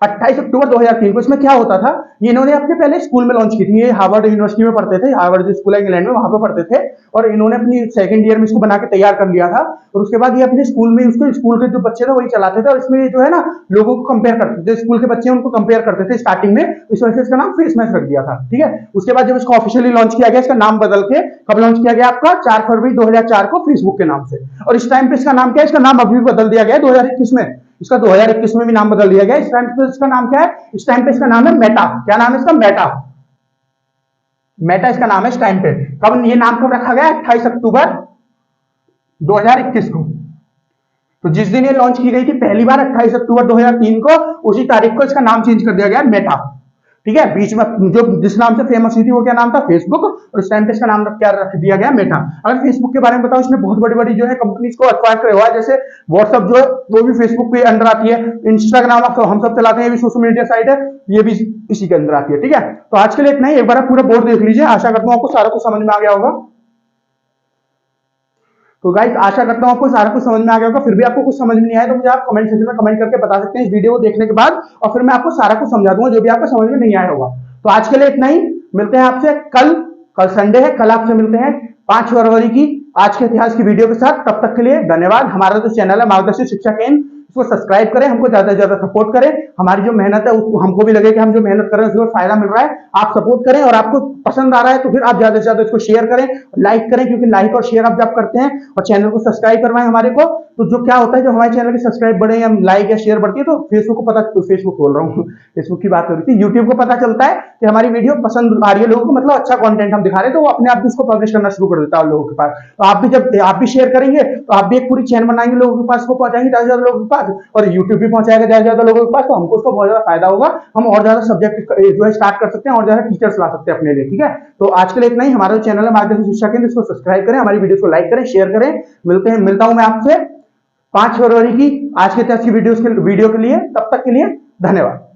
Speaker 1: 28 अक्टूबर 2003 को। इसमें क्या होता था? ये इन्होंने अपने पहले स्कूल में लॉन्च की थी। ये हार्वर्ड यूनिवर्सिटी में पढ़ते थे, हार्वर्ड जो स्कूल है इंग्लैंड में, वहां पे पढ़ते थे, और इन्होंने अपनी सेकंड ईयर में इसको बना के तैयार कर लिया था। और उसके बाद ये अपने स्कूल में, उसको स्कूल के जो बच्चे थे वही चलाते थे, और इसमें जो है ना लोगों को कंपेयर करते थे, स्कूल के बच्चे उनको कंपेयर करते थे स्टार्टिंग में, इस वजह से इसका नाम फेसमैश रख दिया था। ठीक है, उसके बाद जब इसको ऑफिशियली लॉन्च किया गया, इसका नाम बदल के कब लॉन्च किया गया आपका? 4 फरवरी 2004 को, फेसबुक के नाम से। और इस टाइम पे इसका नाम क्या है? इसका नाम अभी भी बदल दिया गया है 2021 में। इसका 2021 में भी नाम बदल दिया गया। इस टाइम पे इसका नाम क्या है? इस टाइम पे इसका नाम है मेटा। क्या नाम है इसका? मेटा इसका नाम है इस टाइम पे। कब ये नाम कब रखा गया? 28 अक्टूबर 2021 को। तो जिस दिन ये लॉन्च की गई थी पहली बार 28 अक्टूबर 2003 को, उसी तारीख को इसका नाम चेंज कर दिया गया मेटा। ठीक है, बीच में जो जिस नाम से फेमस हुई थी वो क्या नाम था? फेसबुक, और उस टाइम पे इसका नाम क्या रख दिया गया? मेटा। अगर फेसबुक के बारे में बताओ, इसमें बहुत बड़ी बड़ी जो है कंपनीज को एक्वायर किया हुआ है, जैसे व्हाट्सएप जो है वो भी फेसबुक के अंदर आती है, इंस्टाग्राम हम सब चलाते हैं, ये भी सोशल मीडिया साइट है, ये भी इसी के अंदर आती है। ठीक है, तो आज के लिए इतना ही। एक बार आप पूरा बोर्ड देख लीजिए, आशा करता हूं आपको सारा कुछ समझ में आ गया होगा। तो गाइस आशा करता हूं आपको सारा कुछ समझ में आ गया होगा। फिर भी आपको कुछ समझ में नहीं आया तो मुझे आप कमेंट सेक्शन में कमेंट करके बता सकते हैं इस वीडियो को देखने के बाद, और फिर मैं आपको सारा कुछ समझा दूंगा जो भी आपको समझ में नहीं आया होगा। तो आज के लिए इतना ही। मिलते हैं आपसे कल संडे है, कल आपसे मिलते हैं 5 फरवरी की आज के इतिहास की वीडियो के साथ। तब तक के लिए धन्यवाद। हमारा जो चैनल है मार्गदर्शी शिक्षा केंद्र, उसको सब्सक्राइब करें, हमको ज्यादा से ज्यादा सपोर्ट करें। हमारी जो मेहनत है उसको हमको भी लगे कि हम जो मेहनत कर रहे हैं उसको फायदा मिल रहा है। आप सपोर्ट करें, और आपको पसंद आ रहा है तो फिर आप ज्यादा से ज्यादा इसको शेयर करें, लाइक करें, क्योंकि लाइक और शेयर आप जब करते हैं और चैनल को सब्सक्राइब करवाएं हमारे को, तो जो क्या होता है, जो हमारे चैनल के सब्सक्राइब बढ़े या लाइक या शेयर बढ़ती है तो फेसबुक को पता, फेसबुक बोल रहा हूँ, फेसबुक की बात हो रही थी, यूट्यूब को पता चलता है कि हमारी वीडियो पसंद आ रही है लोगों को, मतलब अच्छा कंटेंट हम दिखा रहे हैं, तो वो अपने आप भी उसको पब्लिश करना शुरू कर देता है लोगों के पास। तो आप भी जब आप भी शेयर करेंगे तो आप भी एक पूरी चैन बनाएंगे, लोगों के पास को पहुंचाएंगे ज्यादा से ज्यादा लोगों के पास, और यूट्यूब भी पहुंचाएगा ज्यादा से ज्यादा लोगों के पास, तो हमको उसको बहुत ज्यादा फायदा होगा। हम और ज्यादा सब्जेक्ट जो है स्टार्ट कर सकते हैं और ज्यादा टीचर्स ला सकते हैं अपने लिए। ठीक है, तो आज के लिए इतना ही। हमारा चैनल है मार्गदर्शी शिक्षा केंद्र, इसको सब्सक्राइब करें, हमारी वीडियो को लाइक करें, शेयर करें। मिलता हूं मैं आपसे 5 फरवरी की आज के इतिहास की वीडियो के लिए। तब तक के लिए धन्यवाद।